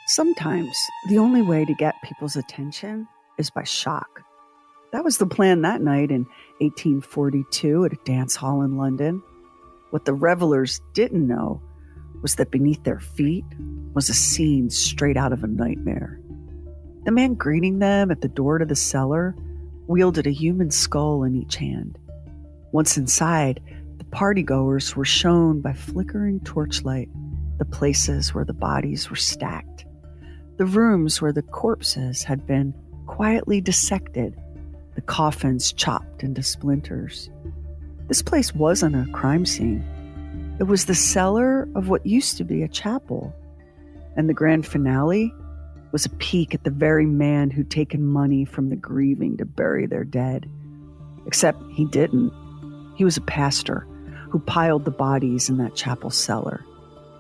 Sometimes the only way to get people's attention is by shock. That was the plan that night in 1842 at a dance hall in London. What the revelers didn't know was that beneath their feet was a scene straight out of a nightmare. The man greeting them at the door to the cellar wielded a human skull in each hand. Once inside, the partygoers were shown by flickering torchlight the places where the bodies were stacked, the rooms where the corpses had been quietly dissected, the coffins chopped into splinters. This place wasn't a crime scene. It was the cellar of what used to be a chapel. And the grand finale was a peek at the very man who'd taken money from the grieving to bury their dead. Except he didn't. He was a pastor who piled the bodies in that chapel cellar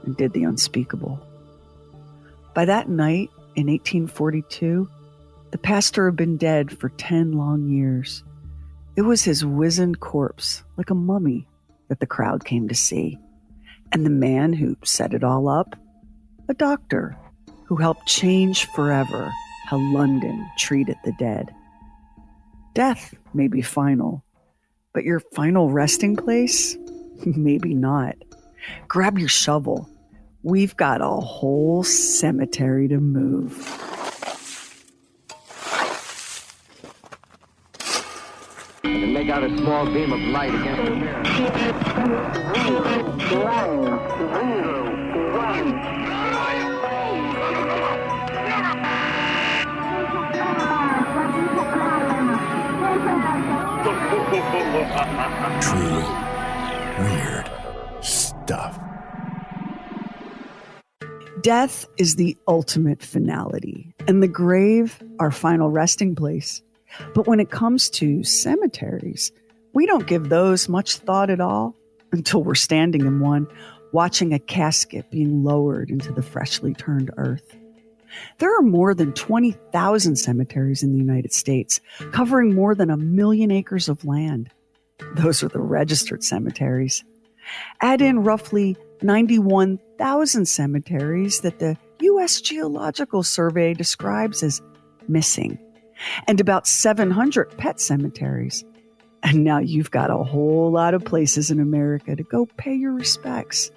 and did the unspeakable. By that night in 1842, the pastor had been dead for 10 long years. It was his wizened corpse, like a mummy, that the crowd came to see. And the man who set it all up, a doctor who helped change forever how London treated the dead. Death may be final, but your final resting place? Maybe not. Grab your shovel. We've got a whole cemetery to move. And make out a small beam of light against the mirror. Truly weird stuff. Death is the ultimate finality, and the grave our final resting place. But when it comes to cemeteries, we don't give those much thought at all until we're standing in one, watching a casket being lowered into the freshly turned earth. There are more than 20,000 cemeteries in the United States, covering more than 1 million acres of land. Those are the registered cemeteries. Add in roughly 91,000 cemeteries that the U.S. Geological Survey describes as missing, and about 700 pet cemeteries. And now you've got a whole lot of places in America to go pay your respects.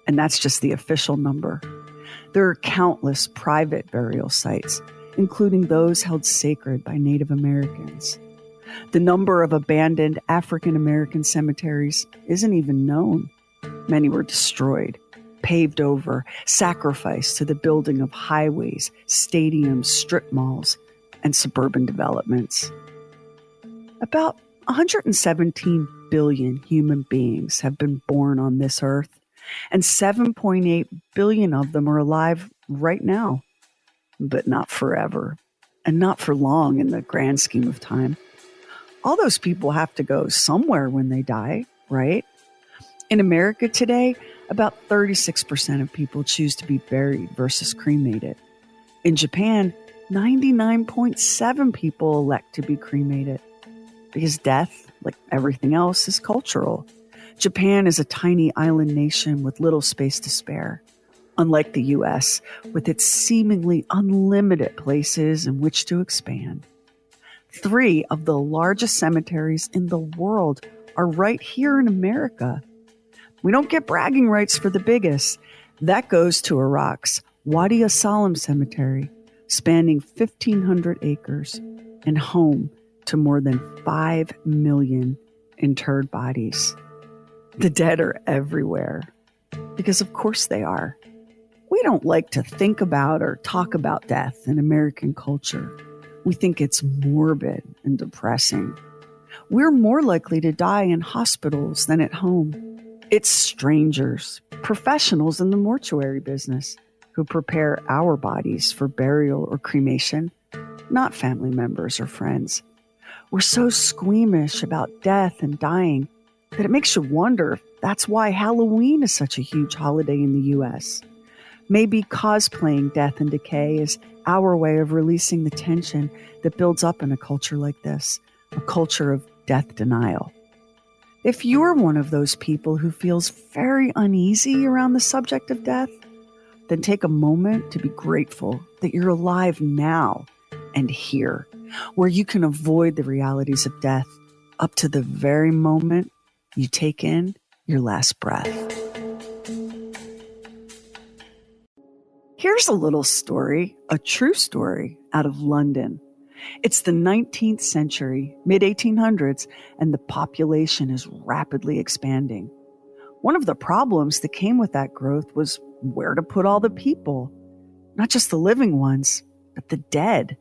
And that's just the official number. There are countless private burial sites, including those held sacred by Native Americans. The number of abandoned African American cemeteries isn't even known. Many were destroyed, paved over, sacrificed to the building of highways, stadiums, strip malls, and suburban developments. About 117 billion human beings have been born on this earth, and 7.8 billion of them are alive right now. But not forever, and not for long in the grand scheme of time. All those people have to go somewhere when they die, right? In America today, about 36% of people choose to be buried versus cremated. In Japan, 99.7% people elect to be cremated. Because death, like everything else, is cultural. Japan is a tiny island nation with little space to spare. Unlike the U.S., with its seemingly unlimited places in which to expand. 3 of the largest cemeteries in the world are right here in America. We don't get bragging rights for the biggest. That goes to Iraq's Wadi Salam Cemetery, spanning 1,500 acres and home to more than 5 million interred bodies. The dead are everywhere, because of course they are. We don't like to think about or talk about death in American culture. We think it's morbid and depressing. We're more likely to die in hospitals than at home. It's strangers, professionals in the mortuary business, who prepare our bodies for burial or cremation, not family members or friends. We're so squeamish about death and dying that it makes you wonder if that's why Halloween is such a huge holiday in the U.S. Maybe cosplaying death and decay is our way of releasing the tension that builds up in a culture like this, a culture of death denial. If you're one of those people who feels very uneasy around the subject of death, then take a moment to be grateful that you're alive now and here, where you can avoid the realities of death up to the very moment you take in your last breath. Here's a little story, a true story, out of London. It's the 19th century, mid-1800s, and the population is rapidly expanding. One of the problems that came with that growth was where to put all the people. Not just the living ones, but the dead.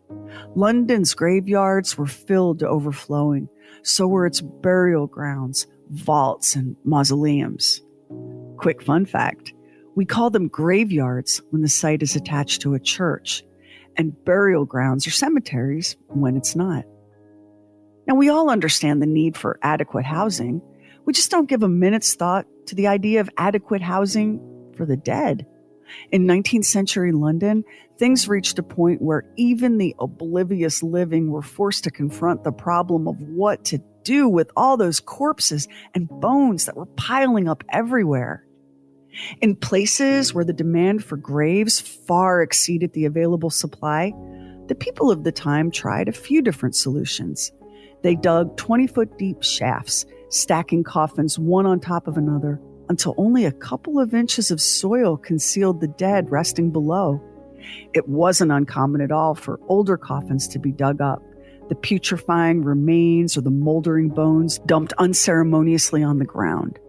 London's graveyards were filled to overflowing. So were its burial grounds, vaults, and mausoleums. Quick fun fact, we call them graveyards when the site is attached to a church, and burial grounds or cemeteries when it's not. Now, we all understand the need for adequate housing. We just don't give a minute's thought to the idea of adequate housing for the dead. In 19th century London, things reached a point where even the oblivious living were forced to confront the problem of what to do with all those corpses and bones that were piling up everywhere. In places where the demand for graves far exceeded the available supply, the people of the time tried a few different solutions. They dug 20-foot deep shafts, stacking coffins one on top of another until only a couple of inches of soil concealed the dead resting below. It wasn't uncommon at all for older coffins to be dug up, the putrefying remains or the moldering bones dumped unceremoniously on the ground.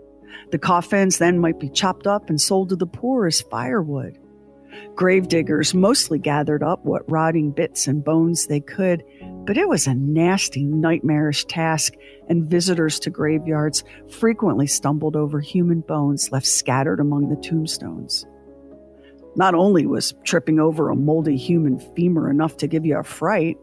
The coffins then might be chopped up and sold to the poor as firewood. Gravediggers mostly gathered up what rotting bits and bones they could, but it was a nasty, nightmarish task, and visitors to graveyards frequently stumbled over human bones left scattered among the tombstones. Not only was tripping over a moldy human femur enough to give you a fright,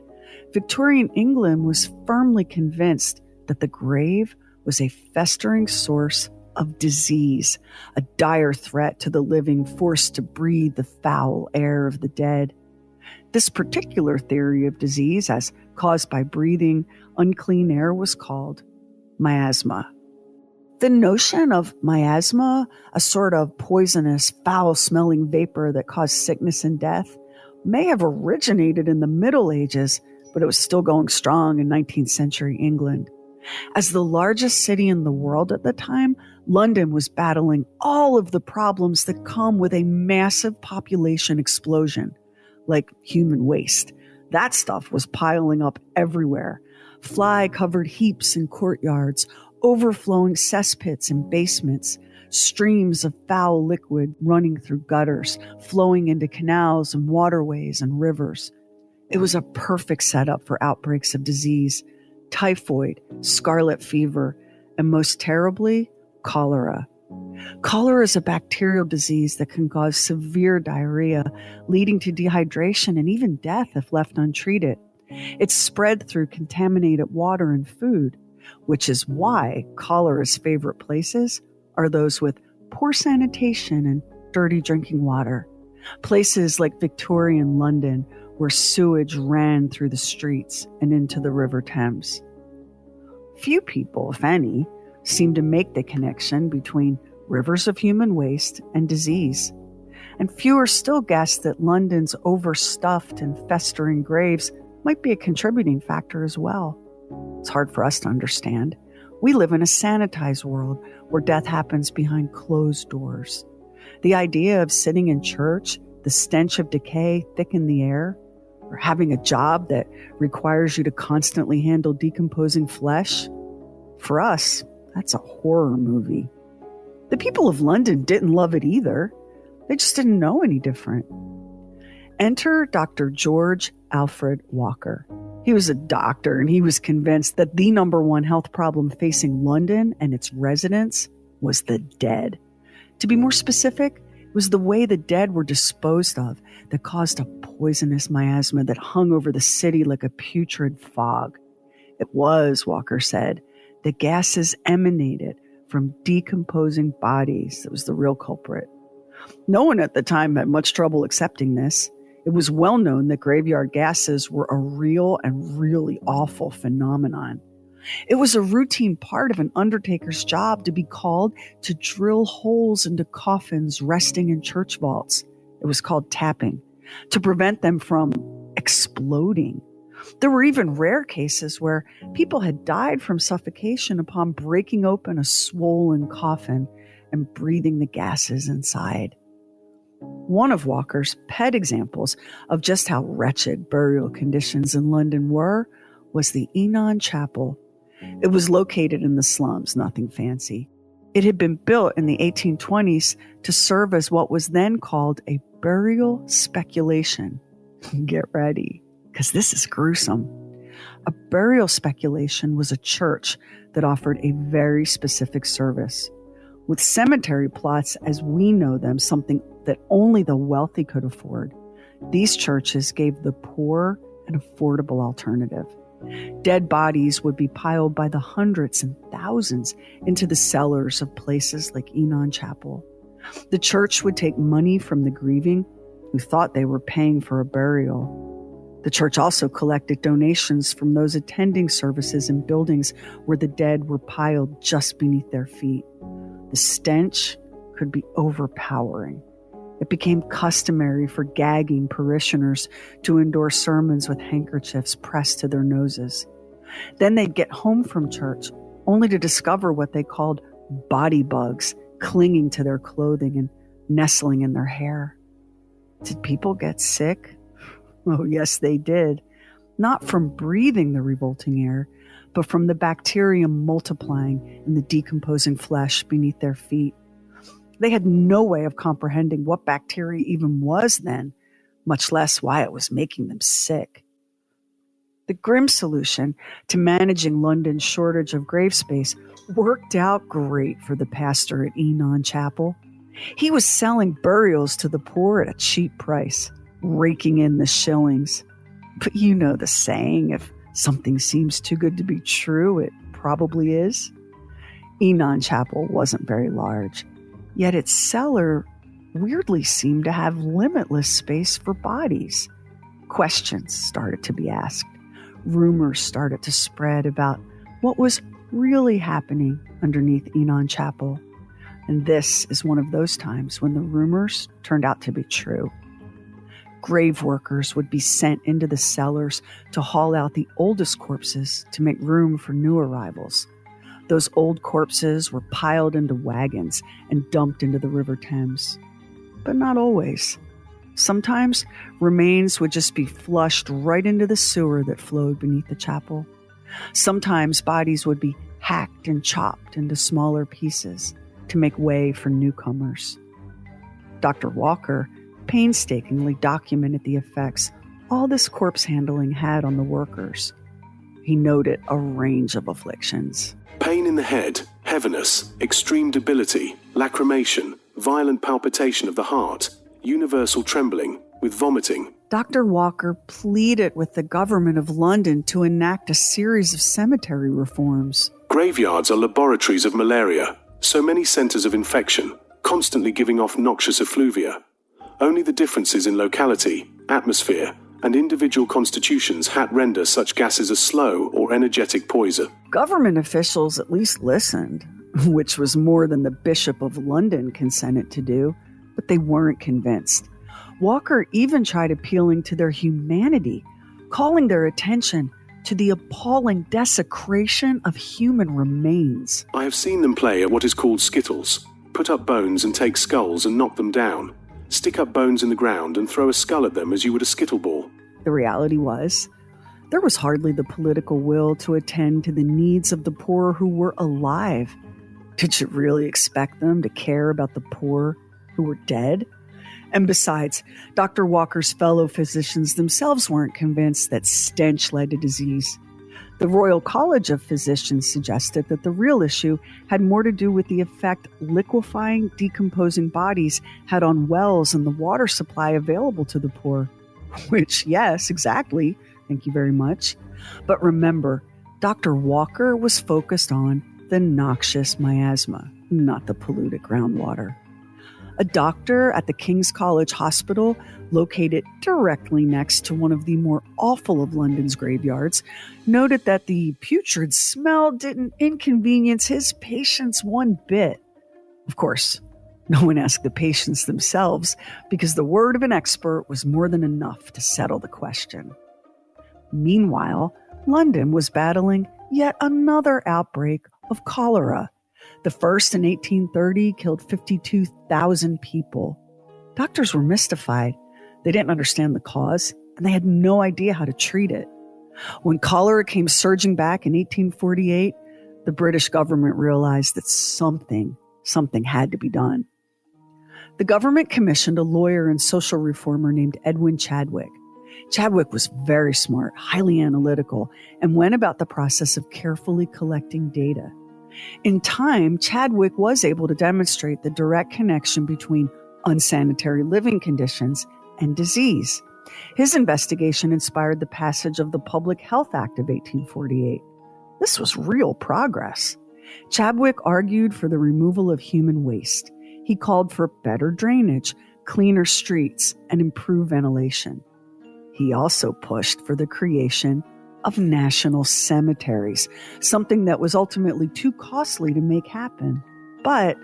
Victorian England was firmly convinced that the grave was a festering source of disease, a dire threat to the living forced to breathe the foul air of the dead. This particular theory of disease, as caused by breathing unclean air, was called miasma. The notion of miasma, a sort of poisonous, foul-smelling vapor that caused sickness and death, may have originated in the Middle Ages, but it was still going strong in 19th century England. As the largest city in the world at the time, London was battling all of the problems that come with a massive population explosion, like human waste. That stuff was piling up everywhere. Fly-covered heaps in courtyards, overflowing cesspits and basements, streams of foul liquid running through gutters, flowing into canals and waterways and rivers. It was a perfect setup for outbreaks of disease, typhoid, scarlet fever, and most terribly, cholera. Cholera is a bacterial disease that can cause severe diarrhea, leading to dehydration and even death if left untreated. It's spread through contaminated water and food, which is why cholera's favorite places are those with poor sanitation and dirty drinking water. Places like Victorian London, where sewage ran through the streets and into the River Thames. Few people, if any, seem to make the connection between rivers of human waste and disease. And fewer still guess that London's overstuffed and festering graves might be a contributing factor as well. It's hard for us to understand. We live in a sanitized world where death happens behind closed doors. The idea of sitting in church, the stench of decay thick in the air, or having a job that requires you to constantly handle decomposing flesh, for us, that's a horror movie. The people of London didn't love it either. They just didn't know any different. Enter Dr. George Alfred Walker. He was a doctor, and he was convinced that the number one health problem facing London and its residents was the dead. To be more specific, it was the way the dead were disposed of that caused a poisonous miasma that hung over the city like a putrid fog. It was, Walker said, the gases emanated from decomposing bodies that was the real culprit. No one at the time had much trouble accepting this. It was well known that graveyard gases were a real and really awful phenomenon. It was a routine part of an undertaker's job to be called to drill holes into coffins resting in church vaults It was called tapping, to prevent them from exploding. There were even rare cases where people had died from suffocation upon breaking open a swollen coffin and breathing the gases inside. One of Walker's pet examples of just how wretched burial conditions in London were was the Enon Chapel. It was located in the slums, nothing fancy. It had been built in the 1820s to serve as what was then called a burial speculation. Get ready, because this is gruesome. A burial speculation was a church that offered a very specific service. With cemetery plots as we know them, something that only the wealthy could afford, these churches gave the poor an affordable alternative. Dead bodies would be piled by the hundreds and thousands into the cellars of places like Enon Chapel. The church would take money from the grieving who thought they were paying for a burial. The church also collected donations from those attending services in buildings where the dead were piled just beneath their feet. The stench could be overpowering. It became customary for gagging parishioners to endure sermons with handkerchiefs pressed to their noses. Then they'd get home from church only to discover what they called body bugs clinging to their clothing and nestling in their hair. Did people get sick? Oh, yes, they did. Not from breathing the revolting air, but from the bacterium multiplying in the decomposing flesh beneath their feet. They had no way of comprehending what bacteria even was then, much less why it was making them sick. The grim solution to managing London's shortage of grave space worked out great for the pastor at Enon Chapel. He was selling burials to the poor at a cheap price, raking in the shillings. But you know the saying, if something seems too good to be true, it probably is. Enon Chapel wasn't very large, yet its cellar weirdly seemed to have limitless space for bodies. Questions started to be asked. Rumors started to spread about what was really happening underneath Enon Chapel. And this is one of those times when the rumors turned out to be true. Grave workers would be sent into the cellars to haul out the oldest corpses to make room for new arrivals. Those old corpses were piled into wagons and dumped into the River Thames. But not always. Sometimes remains would just be flushed right into the sewer that flowed beneath the chapel. Sometimes bodies would be hacked and chopped into smaller pieces to make way for newcomers. Dr. Walker painstakingly documented the effects all this corpse handling had on the workers. He noted a range of afflictions. Pain in the head, heaviness, extreme debility, lacrimation, violent palpitation of the heart, universal trembling, with vomiting. Dr. Walker pleaded with the government of London to enact a series of cemetery reforms. Graveyards are laboratories of malaria, so many centers of infection, constantly giving off noxious effluvia. Only the differences in locality, atmosphere, and individual constitutions render such gases a slow or energetic poison. Government officials at least listened, which was more than the Bishop of London consented to do, but they weren't convinced. Walker even tried appealing to their humanity, calling their attention to the appalling desecration of human remains. I have seen them play at what is called skittles, put up bones and take skulls and knock them down, stick up bones in the ground and throw a skull at them as you would a skittle ball. The reality was, there was hardly the political will to attend to the needs of the poor who were alive. Did you really expect them to care about the poor who were dead? And besides, Dr. Walker's fellow physicians themselves weren't convinced that stench led to disease. The Royal College of Physicians suggested that the real issue had more to do with the effect liquefying, decomposing bodies had on wells and the water supply available to the poor. Which, yes, exactly. Thank you very much. But remember, Dr. Walker was focused on the noxious miasma, not the polluted groundwater. A doctor at the King's College Hospital, located directly next to one of the more awful of London's graveyards, noted that the putrid smell didn't inconvenience his patients one bit. Of course, No one asked the patients themselves because the word of an expert was more than enough to settle the question. Meanwhile, London was battling yet another outbreak of cholera. The first in 1830 killed 52,000 people. Doctors were mystified. They didn't understand the cause, and they had no idea how to treat it. When cholera came surging back in 1848, the British government realized that something had to be done. The government commissioned a lawyer and social reformer named Edwin Chadwick. Chadwick was very smart, highly analytical, and went about the process of carefully collecting data. In time, Chadwick was able to demonstrate the direct connection between unsanitary living conditions and disease. His investigation inspired the passage of the Public Health Act of 1848. This was real progress. Chadwick argued for the removal of human waste. He called for better drainage, cleaner streets, and improved ventilation. He also pushed for the creation of national cemeteries, something that was ultimately too costly to make happen. But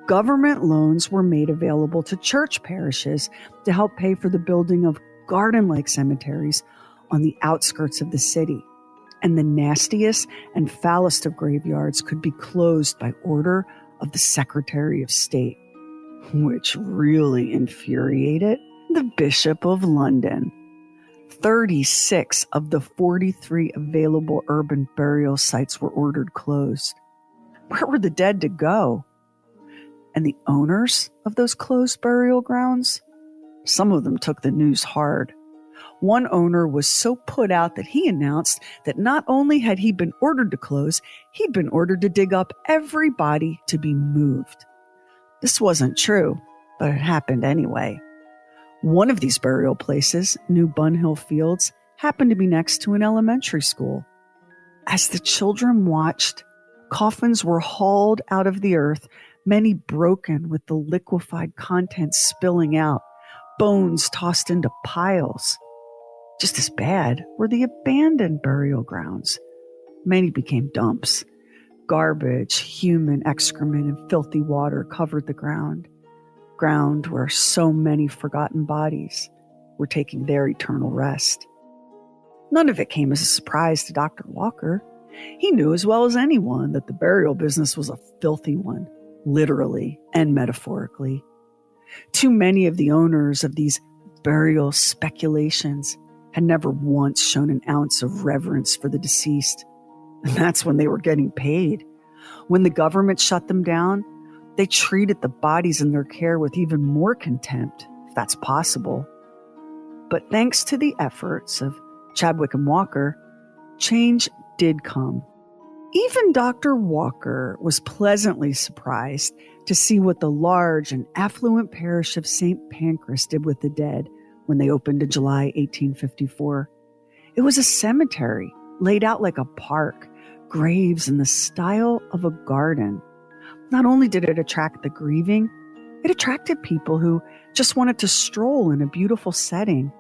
government loans were made available to church parishes to help pay for the building of garden-like cemeteries on the outskirts of the city. And the nastiest and foulest of graveyards could be closed by order of the Secretary of State, which really infuriated the Bishop of London. 36 of the 43 available urban burial sites were ordered closed. Where were the dead to go? And the owners of those closed burial grounds? Some of them took the news hard. One owner was so put out that he announced that not only had he been ordered to close, he'd been ordered to dig up every body to be moved. This wasn't true, but it happened anyway. One of these burial places, New Bunhill Fields, happened to be next to an elementary school. As the children watched, coffins were hauled out of the earth, many broken with the liquefied contents spilling out, bones tossed into piles. Just as bad were the abandoned burial grounds. Many became dumps. Garbage, human excrement, and filthy water covered the ground where so many forgotten bodies were taking their eternal rest. None of it came as a surprise to Dr. Walker. He knew as well as anyone that the burial business was a filthy one, literally and metaphorically. Too many of the owners of these burial speculations had never once shown an ounce of reverence for the deceased. And that's when they were getting paid. When the government shut them down, they treated the bodies in their care with even more contempt, if that's possible. But thanks to the efforts of Chadwick and Walker, change did come. Even Dr. Walker was pleasantly surprised to see what the large and affluent parish of St. Pancras did with the dead when they opened in July 1854. It was a cemetery laid out like a park, graves in the style of a garden. Not only did it attract the grieving, it attracted people who just wanted to stroll in a beautiful setting.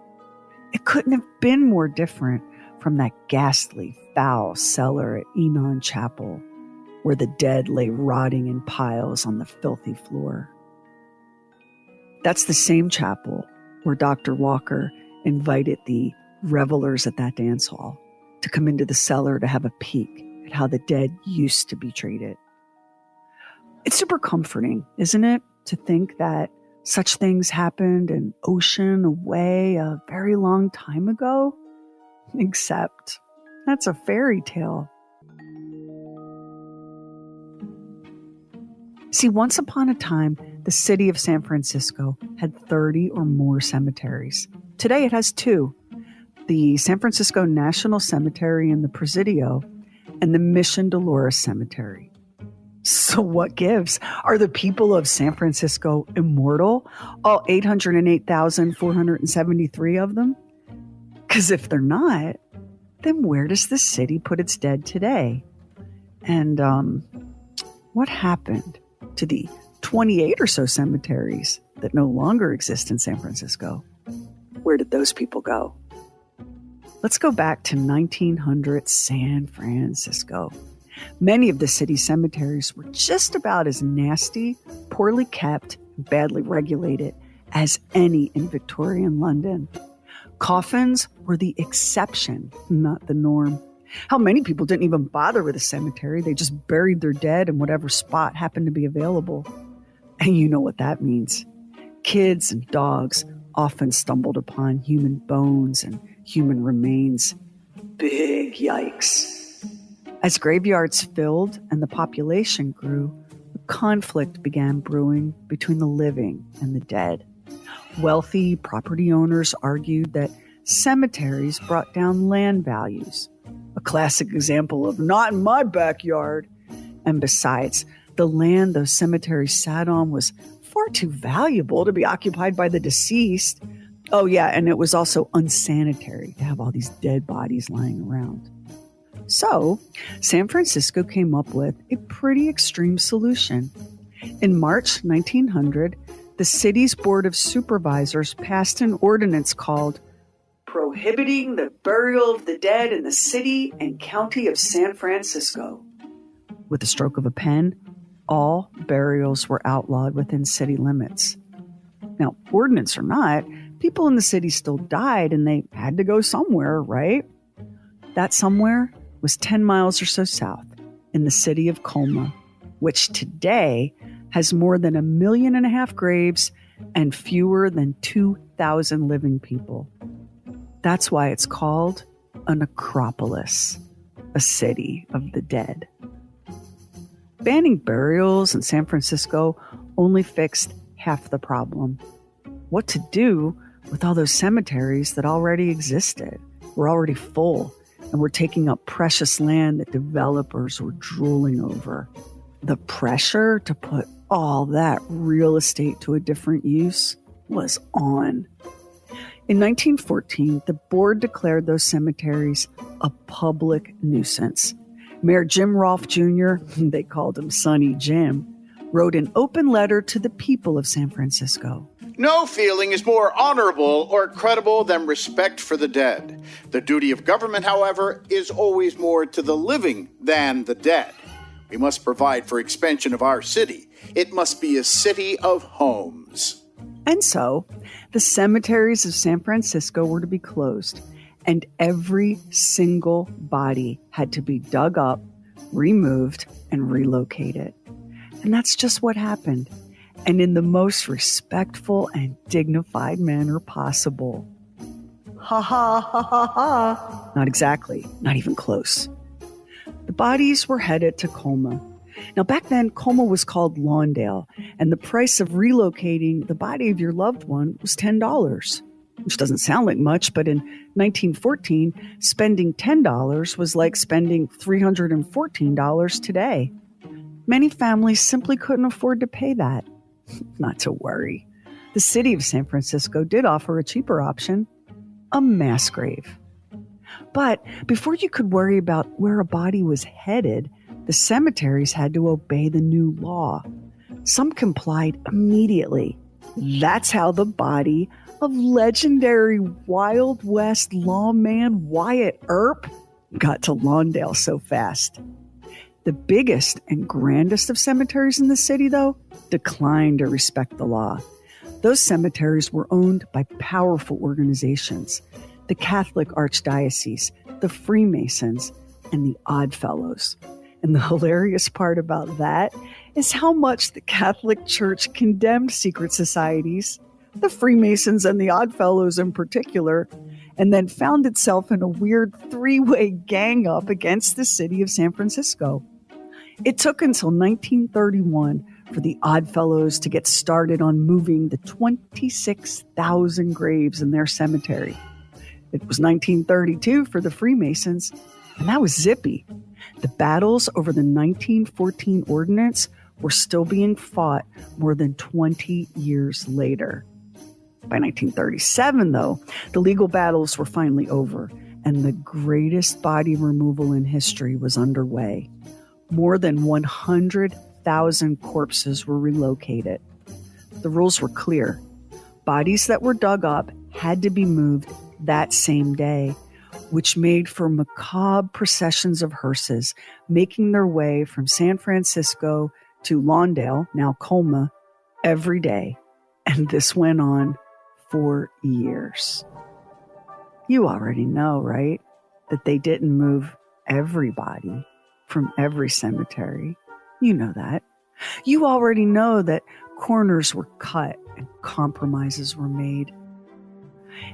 It couldn't have been more different from that ghastly, foul cellar at Enon Chapel, where the dead lay rotting in piles on the filthy floor. That's the same chapel where Dr. Walker invited the revelers at that dance hall to come into the cellar to have a peek at how the dead used to be treated. It's super comforting, isn't it, to think that such things happened an ocean away a very long time ago? Except that's a fairy tale. See, once upon a time, the city of San Francisco had 30 or more cemeteries. Today it has 2, the San Francisco National Cemetery in the Presidio and the Mission Dolores Cemetery. So what gives? Are the people of San Francisco immortal? All 808,473 of them? Because if they're not, then where does the city put its dead today? And what happened to the 28 or so cemeteries that no longer exist in San Francisco? Where did those people go? Let's go back to 1900 San Francisco. Many of the city cemeteries were just about as nasty, poorly kept, and badly regulated as any in Victorian London. Coffins were the exception, not the norm. How many people didn't even bother with a cemetery? They just buried their dead in whatever spot happened to be available. And you know what that means. Kids and dogs often stumbled upon human bones and human remains. Big yikes. As graveyards filled and the population grew, a conflict began brewing between the living and the dead. Wealthy property owners argued that cemeteries brought down land values, a classic example of not in my backyard. And besides, the land those cemeteries sat on was far too valuable to be occupied by the deceased. Oh yeah, and it was also unsanitary to have all these dead bodies lying around. So, San Francisco came up with a pretty extreme solution. In March 1900, the city's Board of Supervisors passed an ordinance called Prohibiting the Burial of the Dead in the City and County of San Francisco. With a stroke of a pen, all burials were outlawed within city limits. Now, ordinance or not, people in the city still died and they had to go somewhere, right? That somewhere was 10 miles or so south in the city of Colma, which today has more than 1.5 million graves and fewer than 2,000 living people. That's why it's called a necropolis, a city of the dead. Banning burials in San Francisco only fixed half the problem. What to do with all those cemeteries that already existed, were already full, and were taking up precious land that developers were drooling over? The pressure to put all that real estate to a different use was on. In 1914, the board declared those cemeteries a public nuisance. Mayor Jim Rolfe Jr., they called him Sonny Jim, wrote an open letter to the people of San Francisco. No feeling is more honorable or credible than respect for the dead. The duty of government, however, is always more to the living than the dead. We must provide for expansion of our city. It must be a city of homes. And so, the cemeteries of San Francisco were to be closed, and every single body had to be dug up, removed, and relocated. And that's just what happened, and in the most respectful and dignified manner possible. Ha ha ha ha ha. Not exactly, not even close. The bodies were headed to Colma. Now, back then, Colma was called Lawndale, and the price of relocating the body of your loved one was $10, which doesn't sound like much, but in 1914, spending $10 was like spending $314 today. Many families simply couldn't afford to pay that. Not to worry. The city of San Francisco did offer a cheaper option, a mass grave. But before you could worry about where a body was headed, the cemeteries had to obey the new law. Some complied immediately. That's how the body of legendary Wild West lawman Wyatt Earp got to Lawndale so fast. The biggest and grandest of cemeteries in the city, though, declined to respect the law. Those cemeteries were owned by powerful organizations: the Catholic Archdiocese, the Freemasons, and the Oddfellows. And the hilarious part about that is how much the Catholic Church condemned secret societies, the Freemasons and the Oddfellows in particular, and then found itself in a weird three-way gang-up against the city of San Francisco. It took until 1931 for the Oddfellows to get started on moving the 26,000 graves in their cemetery. It was 1932 for the Freemasons, and that was zippy. The battles over the 1914 ordinance were still being fought more than 20 years later. By 1937, though, the legal battles were finally over, and the greatest body removal in history was underway. More than 100,000 corpses were relocated. The rules were clear. Bodies that were dug up had to be moved that same day, which made for macabre processions of hearses making their way from San Francisco to Lawndale, now Colma, every day. And this went on for years. You already know, right, that they didn't move everybody from every cemetery. You know that. You already know that corners were cut and compromises were made.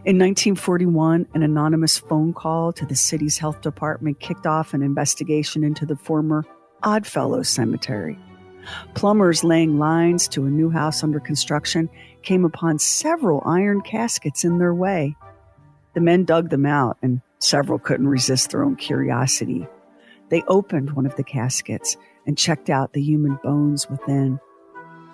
In 1941, an anonymous phone call to the city's health department kicked off an investigation into the former Oddfellows Cemetery. Plumbers laying lines to a new house under construction came upon several iron caskets in their way. The men dug them out, and several couldn't resist their own curiosity. They opened one of the caskets and checked out the human bones within.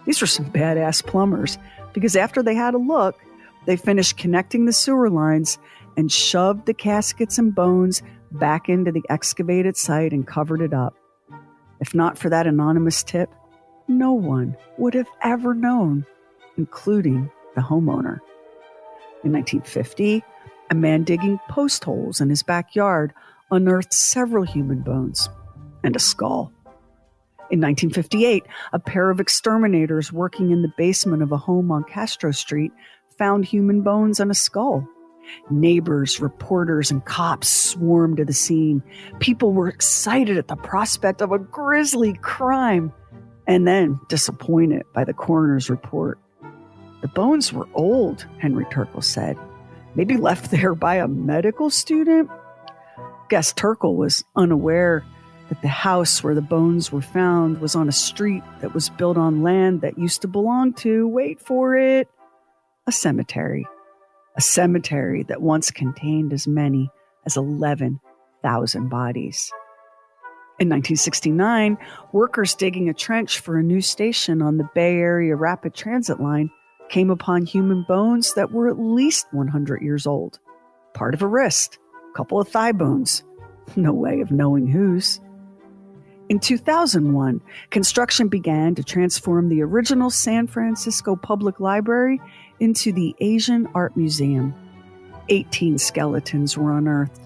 These were some badass plumbers, because after they had a look, they finished connecting the sewer lines and shoved the caskets and bones back into the excavated site and covered it up. If not for that anonymous tip, no one would have ever known, including the homeowner. In 1950, a man digging post holes in his backyard unearthed several human bones and a skull. In 1958, a pair of exterminators working in the basement of a home on Castro Street found human bones and a skull. Neighbors, reporters, and cops swarmed to the scene. People were excited at the prospect of a grisly crime, and then disappointed by the coroner's report. The bones were old, Henry Turkle said. Maybe left there by a medical student? Guess Turkle was unaware that the house where the bones were found was on a street that was built on land that used to belong to, wait for it, a cemetery. A cemetery that once contained as many as 11,000 bodies. In 1969, workers digging a trench for a new station on the Bay Area Rapid Transit line came upon human bones that were at least 100 years old. Part of a wrist, a couple of thigh bones. No way of knowing whose. In 2001, construction began to transform the original San Francisco Public Library into the Asian Art Museum. 18 skeletons were unearthed,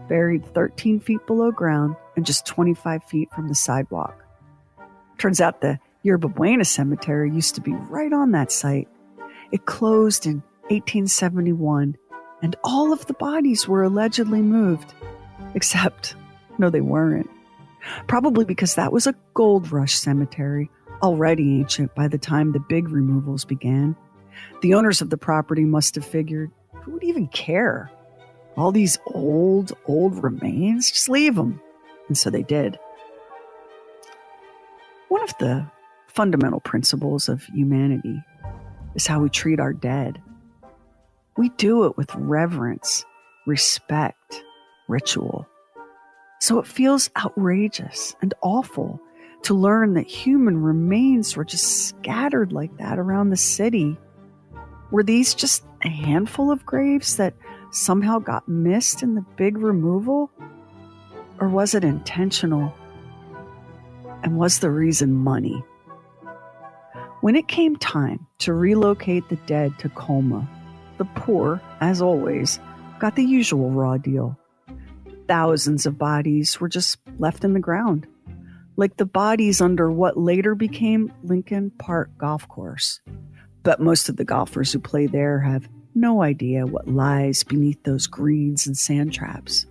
buried 13 feet below ground and just 25 feet from the sidewalk. Turns out the Yerba Buena Cemetery used to be right on that site. It closed in 1871, and all of the bodies were allegedly moved. Except, no, they weren't. Probably because that was a gold rush cemetery, already ancient by the time the big removals began. The owners of the property must have figured, who would even care? All these old remains? Just leave them. And so they did. One of the fundamental principles of humanity is how we treat our dead. We do it with reverence, respect, ritual. So it feels outrageous and awful to learn that human remains were just scattered like that around the city. Were these just a handful of graves that somehow got missed in the big removal? Or was it intentional? And was the reason money? When it came time to relocate the dead to Colma, the poor, as always, got the usual raw deal. Thousands of bodies were just left in the ground, like the bodies under what later became Lincoln Park Golf Course. But most of the golfers who play there have no idea what lies beneath those greens and sand traps.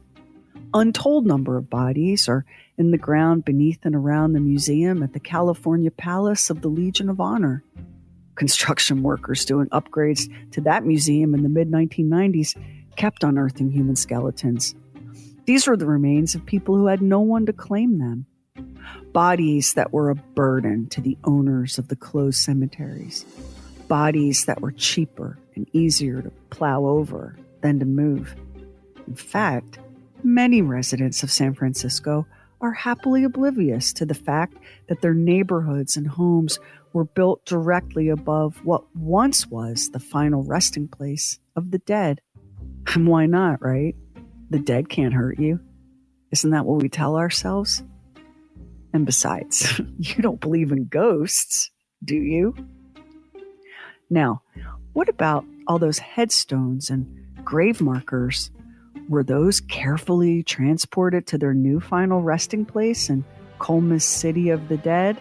Untold number of bodies are in the ground beneath and around the museum at the California Palace of the Legion of Honor. Construction workers doing upgrades to that museum in the mid-1990s kept unearthing human skeletons. These were the remains of people who had no one to claim them. Bodies that were a burden to the owners of the closed cemeteries. Bodies that were cheaper and easier to plow over than to move. In fact, many residents of San Francisco are happily oblivious to the fact that their neighborhoods and homes were built directly above what once was the final resting place of the dead. And why not, right? The dead can't hurt you. Isn't that what we tell ourselves? And besides, you don't believe in ghosts, do you? Now, what about all those headstones and grave markers Were those carefully transported to their new final resting place in Colma's City of the Dead?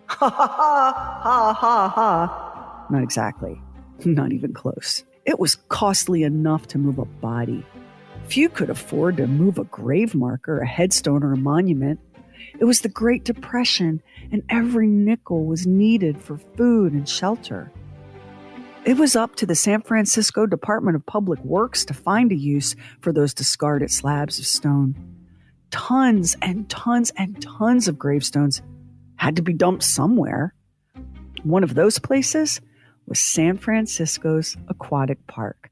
Ha ha ha, ha ha ha. Not exactly. Not even close. It was costly enough to move a body. Few could afford to move a grave marker, a headstone, or a monument. It was the Great Depression, and every nickel was needed for food and shelter. It was up to the San Francisco Department of Public Works to find a use for those discarded slabs of stone. Tons and tons and tons of gravestones had to be dumped somewhere. One of those places was San Francisco's Aquatic Park.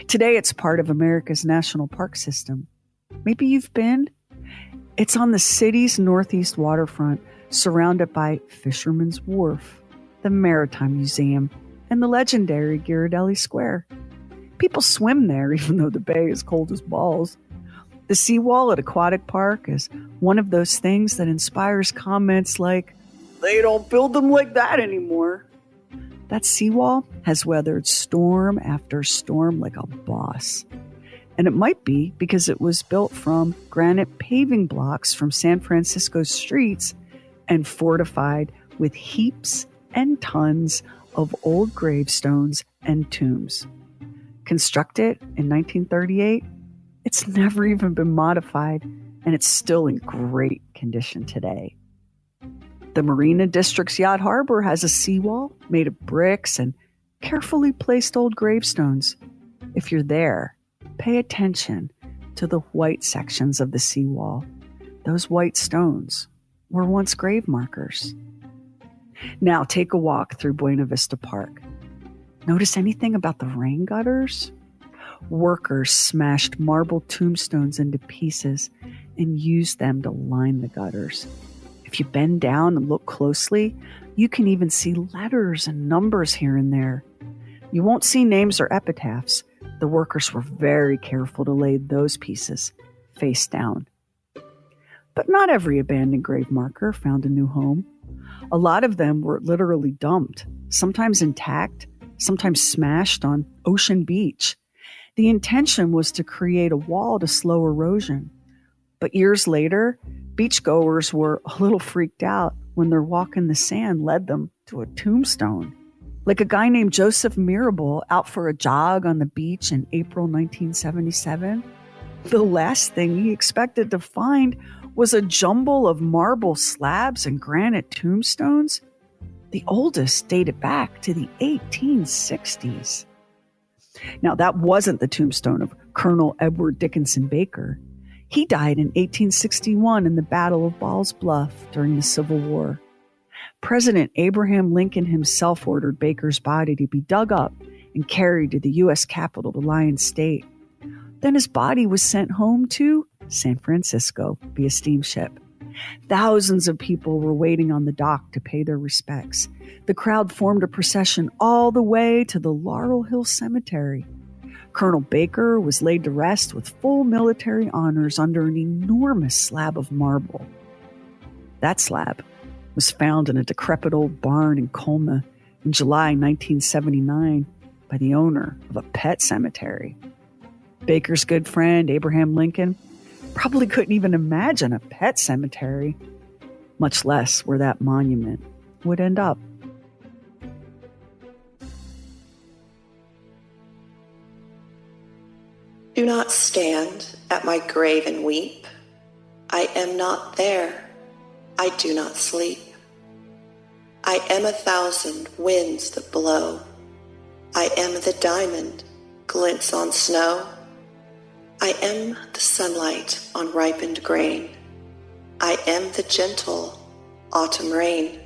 Today, it's part of America's National Park System. Maybe you've been. It's on the city's northeast waterfront, surrounded by Fisherman's Wharf, the Maritime Museum, and the legendary Ghirardelli Square. People swim there, even though the bay is cold as balls. The seawall at Aquatic Park is one of those things that inspires comments like, "They don't build them like that anymore." That seawall has weathered storm after storm like a boss. And it might be because it was built from granite paving blocks from San Francisco's streets and fortified with heaps and tons of old gravestones and tombs. Constructed in 1938, it's never even been modified, and it's still in great condition today. The Marina District's Yacht Harbor has a seawall made of bricks and carefully placed old gravestones. If you're there, pay attention to the white sections of the seawall. Those white stones were once grave markers. Now take a walk through Buena Vista Park. Notice anything about the rain gutters? Workers smashed marble tombstones into pieces and used them to line the gutters. If you bend down and look closely, you can even see letters and numbers here and there. You won't see names or epitaphs. The workers were very careful to lay those pieces face down. But not every abandoned grave marker found a new home. A lot of them were literally dumped, sometimes intact, sometimes smashed on Ocean Beach. The intention was to create a wall to slow erosion. But years later, beachgoers were a little freaked out when their walk in the sand led them to a tombstone. Like a guy named Joseph Mirabal out for a jog on the beach in April 1977. The last thing he expected to find was a jumble of marble slabs and granite tombstones. The oldest dated back to the 1860s. Now, that wasn't the tombstone of Colonel Edward Dickinson Baker. He died in 1861 in the Battle of Ball's Bluff during the Civil War. President Abraham Lincoln himself ordered Baker's body to be dug up and carried to the U.S. Capitol to lie in state. Then his body was sent home to San Francisco via steamship. Thousands of people were waiting on the dock to pay their respects. The crowd formed a procession all the way to the Laurel Hill Cemetery. Colonel Baker was laid to rest with full military honors under an enormous slab of marble. That slab was found in a decrepit old barn in Colma in July 1979 by the owner of a pet cemetery. Baker's good friend, Abraham Lincoln, probably couldn't even imagine a pet cemetery, much less where that monument would end up. Do not stand at my grave and weep. I am not there. I do not sleep. I am 1,000 winds that blow. I am the diamond glints on snow. I am the sunlight on ripened grain. I am the gentle autumn rain.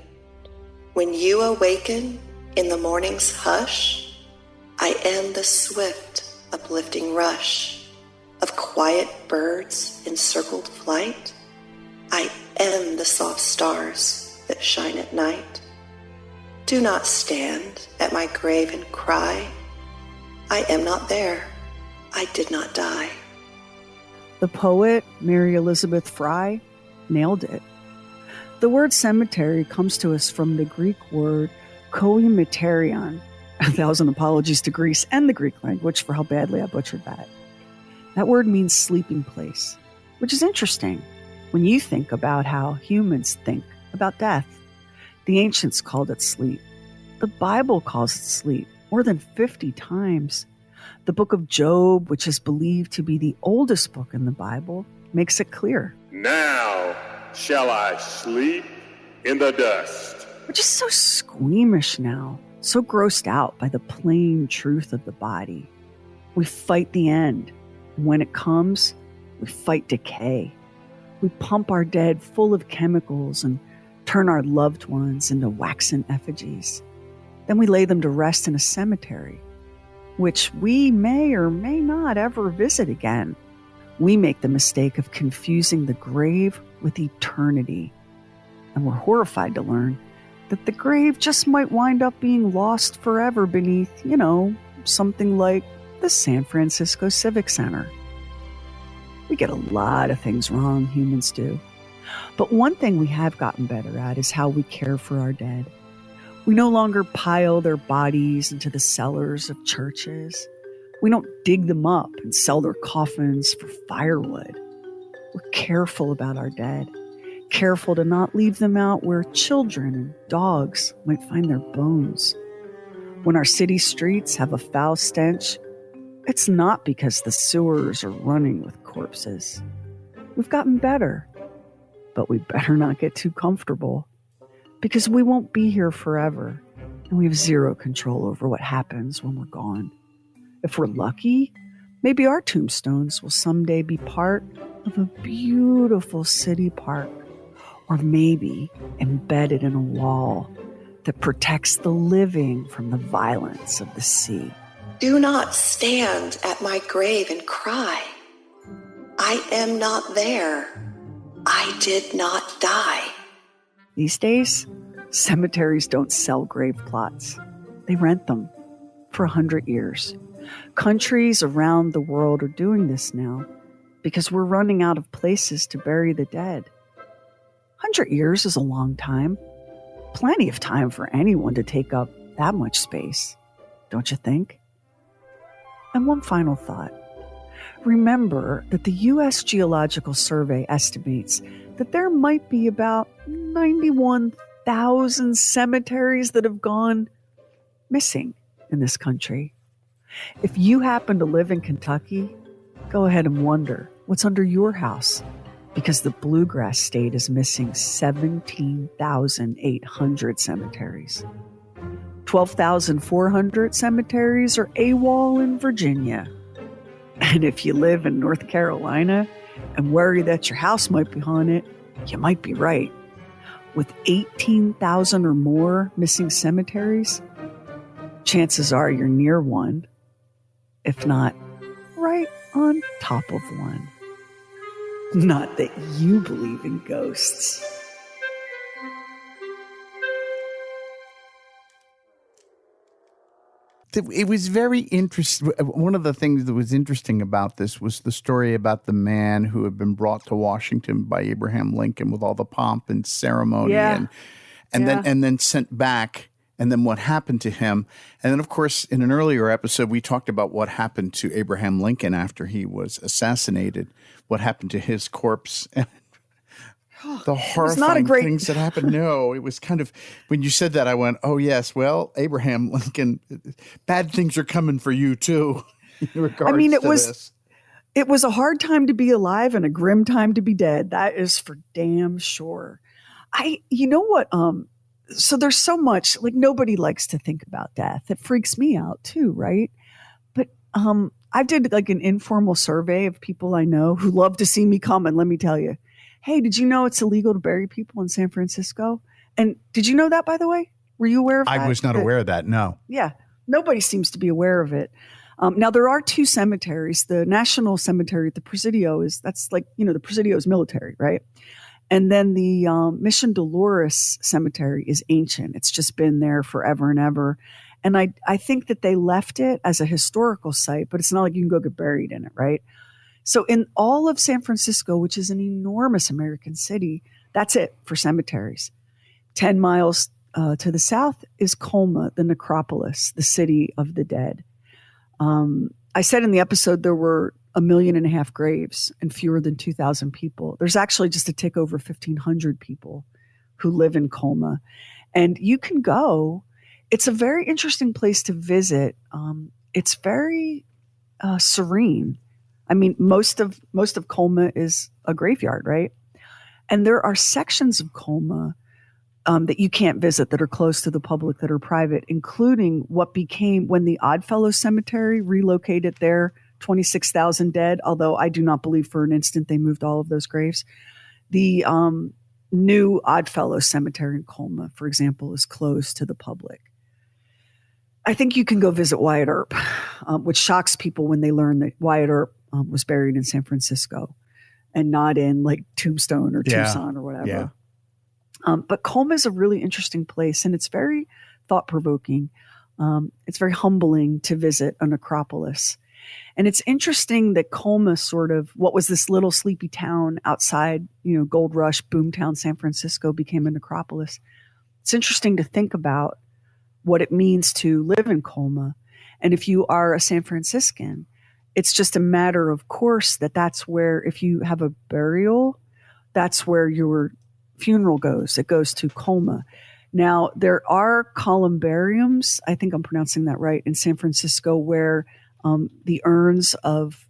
When you awaken in the morning's hush, I am the swift uplifting rush of quiet birds in circled flight. I am the soft stars that shine at night. Do not stand at my grave and cry. I am not there. I did not die. The poet, Mary Elizabeth Fry, nailed it. The word cemetery comes to us from the Greek word koimeterion. 1,000 apologies to Greece and the Greek language for how badly I butchered that. That word means sleeping place, which is interesting when you think about how humans think about death. The ancients called it sleep. The Bible calls it sleep more than 50 times. The book of Job, which is believed to be the oldest book in the Bible, makes it clear. Now shall I sleep in the dust. We're just so squeamish now, so grossed out by the plain truth of the body. We fight the end. When it comes, we fight decay. We pump our dead full of chemicals and turn our loved ones into waxen effigies. Then we lay them to rest in a cemetery, which we may or may not ever visit again. We make the mistake of confusing the grave with eternity. And we're horrified to learn that the grave just might wind up being lost forever beneath, something like the San Francisco Civic Center. We get a lot of things wrong, humans do. But one thing we have gotten better at is how we care for our dead. We no longer pile their bodies into the cellars of churches. We don't dig them up and sell their coffins for firewood. We're careful about our dead, careful to not leave them out where children and dogs might find their bones. When our city streets have a foul stench, it's not because the sewers are running with corpses. We've gotten better, but we better not get too comfortable because we won't be here forever and we have zero control over what happens when we're gone. If we're lucky, maybe our tombstones will someday be part of a beautiful city park, or maybe embedded in a wall that protects the living from the violence of the sea. Do not stand at my grave and cry. I am not there. I did not die. These days, cemeteries don't sell grave plots. They rent them for 100 years. Countries around the world are doing this now because we're running out of places to bury the dead. 100 years is a long time. Plenty of time for anyone to take up that much space, don't you think? And one final thought. Remember that the U.S. Geological Survey estimates that there might be about 91,000 cemeteries that have gone missing in this country. If you happen to live in Kentucky, go ahead and wonder what's under your house, because the Bluegrass State is missing 17,800 cemeteries. 12,400 cemeteries are AWOL in Virginia. And if you live in North Carolina and worry that your house might be haunted, you might be right. With 18,000 or more missing cemeteries, chances are you're near one, if not right on top of one. Not that you believe in ghosts. It was very interesting. One of the things that was interesting about this was the story about the man who had been brought to Washington by Abraham Lincoln with all the pomp and ceremony, and then sent back, and then what happened to him. And then, of course, in an earlier episode, we talked about what happened to Abraham Lincoln after he was assassinated, what happened to his corpse. The horrifying things that happened. No, it was kind of, when you said that, I went, oh, yes, well, Abraham Lincoln, bad things are coming for you, too, in regards to this. It was a hard time to be alive and a grim time to be dead. That is for damn sure. You know what? So there's so much, like, nobody likes to think about death. It freaks me out, too, right? But I did, like, an informal survey of people I know who love to see me come, and let me tell you, hey, did you know it's illegal to bury people in San Francisco? And did you know that, by the way? Were you aware of that? I was not aware of that, no. Yeah, nobody seems to be aware of it. Now, there are two cemeteries. The National Cemetery at the Presidio the Presidio is military, right? And then the Mission Dolores Cemetery is ancient. It's just been there forever and ever. And I think that they left it as a historical site, but it's not like you can go get buried in it, right? So in all of San Francisco, which is an enormous American city, that's it for cemeteries. 10 miles to the south is Colma, the necropolis, the city of the dead. I said in the episode there were 1.5 million graves and fewer than 2,000 people. There's actually just a tick over 1,500 people who live in Colma. And you can go. It's a very interesting place to visit. It's very serene. I mean, most of Colma is a graveyard, right? And there are sections of Colma that you can't visit that are closed to the public, that are private, including what became, when the Oddfellows Cemetery relocated their 26,000 dead, although I do not believe for an instant they moved all of those graves. The new Oddfellows Cemetery in Colma, for example, is closed to the public. I think you can go visit Wyatt Earp, which shocks people when they learn that Wyatt Earp was buried in San Francisco and not in like Tombstone or Tucson or whatever. Yeah. But Colma is a really interesting place, and it's very thought-provoking. It's very humbling to visit a necropolis. And it's interesting that Colma sort of, what was this little sleepy town outside, Gold Rush, boomtown San Francisco, became a necropolis. It's interesting to think about what it means to live in Colma. And if you are a San Franciscan, it's just a matter of course that's where, if you have a burial, that's where your funeral goes. It goes to Colma. Now, there are columbariums, I think I'm pronouncing that right, in San Francisco, where the urns of,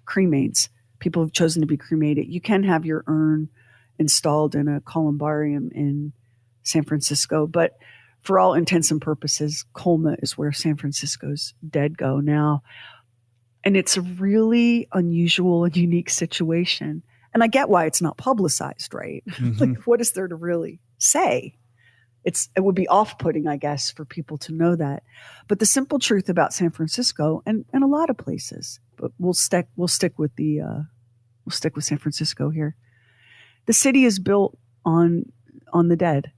cremains, people have chosen to be cremated. You can have your urn installed in a columbarium in San Francisco, but for all intents and purposes, Colma is where San Francisco's dead go now. And it's a really unusual and unique situation. And I get why it's not publicized, right? Mm-hmm. Like, what is there to really say? It would be off-putting, I guess, for people to know that. But the simple truth about San Francisco and a lot of places, but we'll stick with San Francisco here. The city is built on the dead.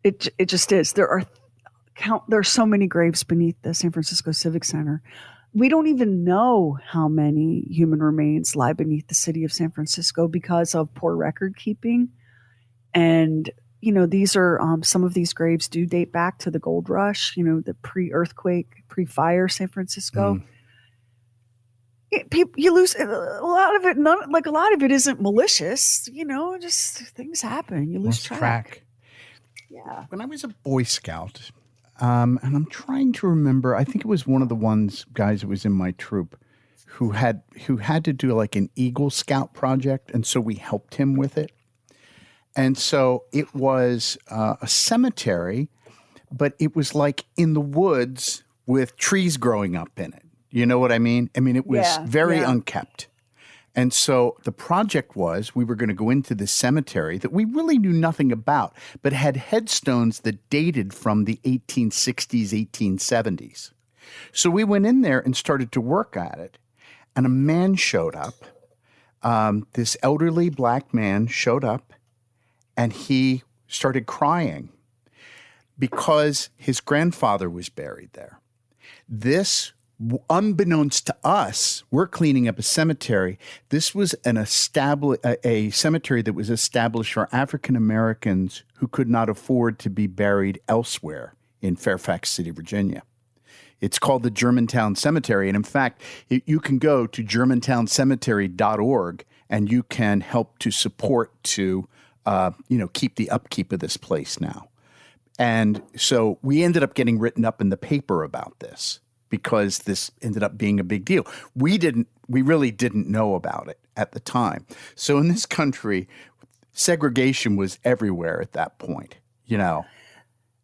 It just is. There are so many graves beneath the San Francisco Civic Center. We don't even know how many human remains lie beneath the city of San Francisco because of poor record keeping. And, these are, some of these graves do date back to the gold rush, the pre-earthquake, pre-fire San Francisco. You lose a lot of it. A lot of it isn't malicious, just things happen. You lose track. Yeah. When I was a Boy Scout, and I'm trying to remember, I think it was one of the guys that was in my troop who had to do like an Eagle Scout project, and so we helped him with it. And so it was a cemetery, but it was like in the woods with trees growing up in it. You know what I mean? I mean, it was very unkept. And so the project was, we were going to go into this cemetery that we really knew nothing about, but had headstones that dated from the 1860s, 1870s. So we went in there and started to work at it. And a man showed up. This elderly black man showed up, and he started crying because his grandfather was buried there. This, unbeknownst to us, we're cleaning up a cemetery. This was a cemetery that was established for African Americans who could not afford to be buried elsewhere in Fairfax City, Virginia. It's called the Germantown Cemetery. And in fact, you can go to germantowncemetery.org and you can help to support to, keep the upkeep of this place now. And so we ended up getting written up in the paper about this because this ended up being a big deal. We really didn't know about it at the time. So in this country, segregation was everywhere at that point,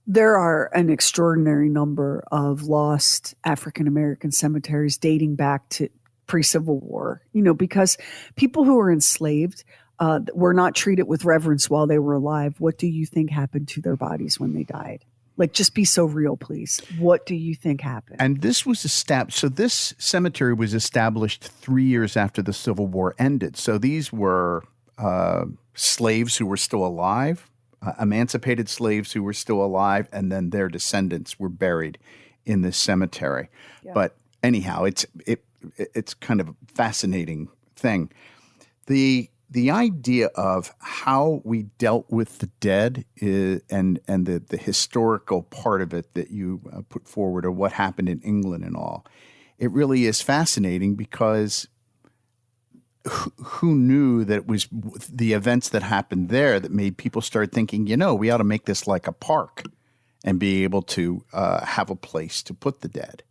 There are an extraordinary number of lost African-American cemeteries dating back to pre-Civil War, because people who were enslaved were not treated with reverence while they were alive. What do you think happened to their bodies when they died? Like, just be so real, please. What do you think happened? And this was established. So this cemetery was established 3 years after the Civil War ended. So these were slaves who were still alive, emancipated slaves who were still alive, and then their descendants were buried in this cemetery. Yeah. But anyhow, it's kind of a fascinating thing. The idea of how we dealt with the dead and the historical part of it that you put forward, or what happened in England and all, it really is fascinating because who knew that it was the events that happened there that made people start thinking, we ought to make this like a park and be able to have a place to put the dead.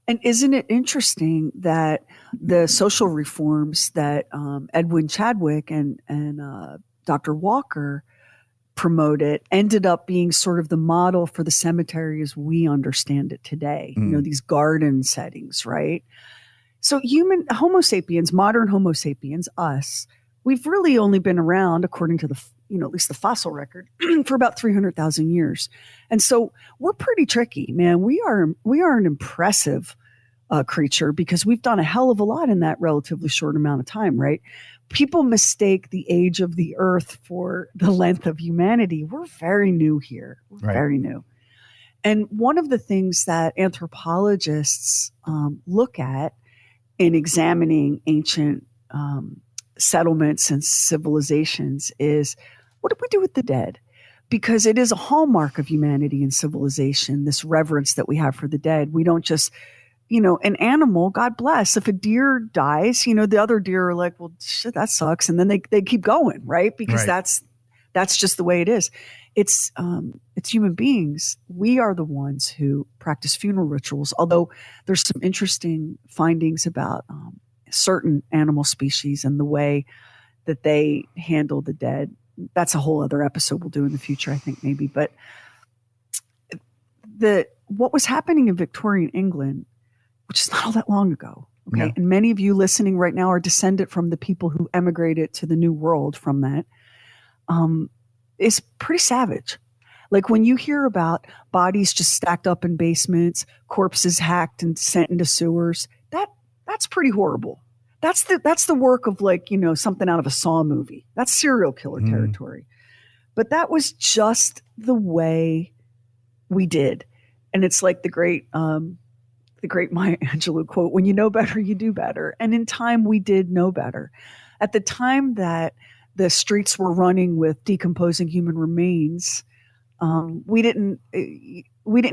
And isn't it interesting that the social reforms that Edwin Chadwick and Dr. Walker promoted ended up being sort of the model for the cemetery as we understand it today, these garden settings, right? So Homo sapiens, modern Homo sapiens, us, we've really only been around, according to the, at least the fossil record, for about 300,000 years. And so we're pretty tricky, man. We are an impressive creature because we've done a hell of a lot in that relatively short amount of time, right? People mistake the age of the earth for the length of humanity. We're very new here. We're very new. And one of the things that anthropologists look at in examining ancient settlements and civilizations is, what did we do with the dead? Because it is a hallmark of humanity and civilization, this reverence that we have for the dead. We don't just, an animal, God bless, if a deer dies, the other deer are like, well, shit, that sucks. And then they keep going, right? Because that's just the way it is. It's human beings. We are the ones who practice funeral rituals, although there's some interesting findings about certain animal species and the way that they handle the dead. That's a whole other episode we'll do in the future, I think, maybe. But what was happening in Victorian England, which is not all that long ago, okay? Yeah. And many of you listening right now are descendant from the people who emigrated to the New World from that, is pretty savage. Like when you hear about bodies just stacked up in basements, corpses hacked and sent into sewers, that's pretty horrible. That's the work of something out of a Saw movie. That's serial killer territory. But that was just the way we did. And it's like the great Maya Angelou quote, when you know better, you do better. And in time, we did know better. At the time that the streets were running with decomposing human remains, we didn't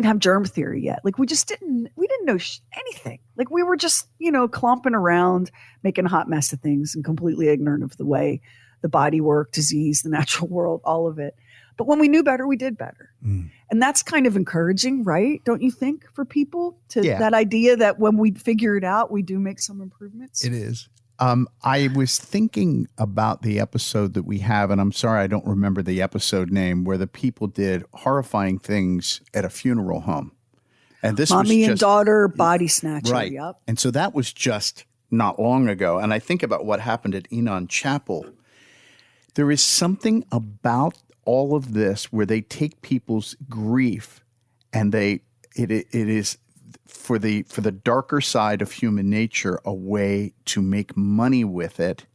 have germ theory yet. Like we didn't know anything. Like we were just, clomping around, making a hot mess of things and completely ignorant of the way the body worked, disease, the natural world, all of it. But when we knew better, we did better. And that's kind of encouraging, right? Don't you think, for people that idea that when we figure it out, we do make some improvements? It is. I was thinking about the episode that we have, and I'm sorry I don't remember the episode name, where the people did horrifying things at a funeral home. And this Mommy was and daughter body snatcher. Right. Yep. And so that was just not long ago. And I think about what happened at Enon Chapel. There is something about all of this where they take people's grief and it is for the darker side of human nature a way to make money with it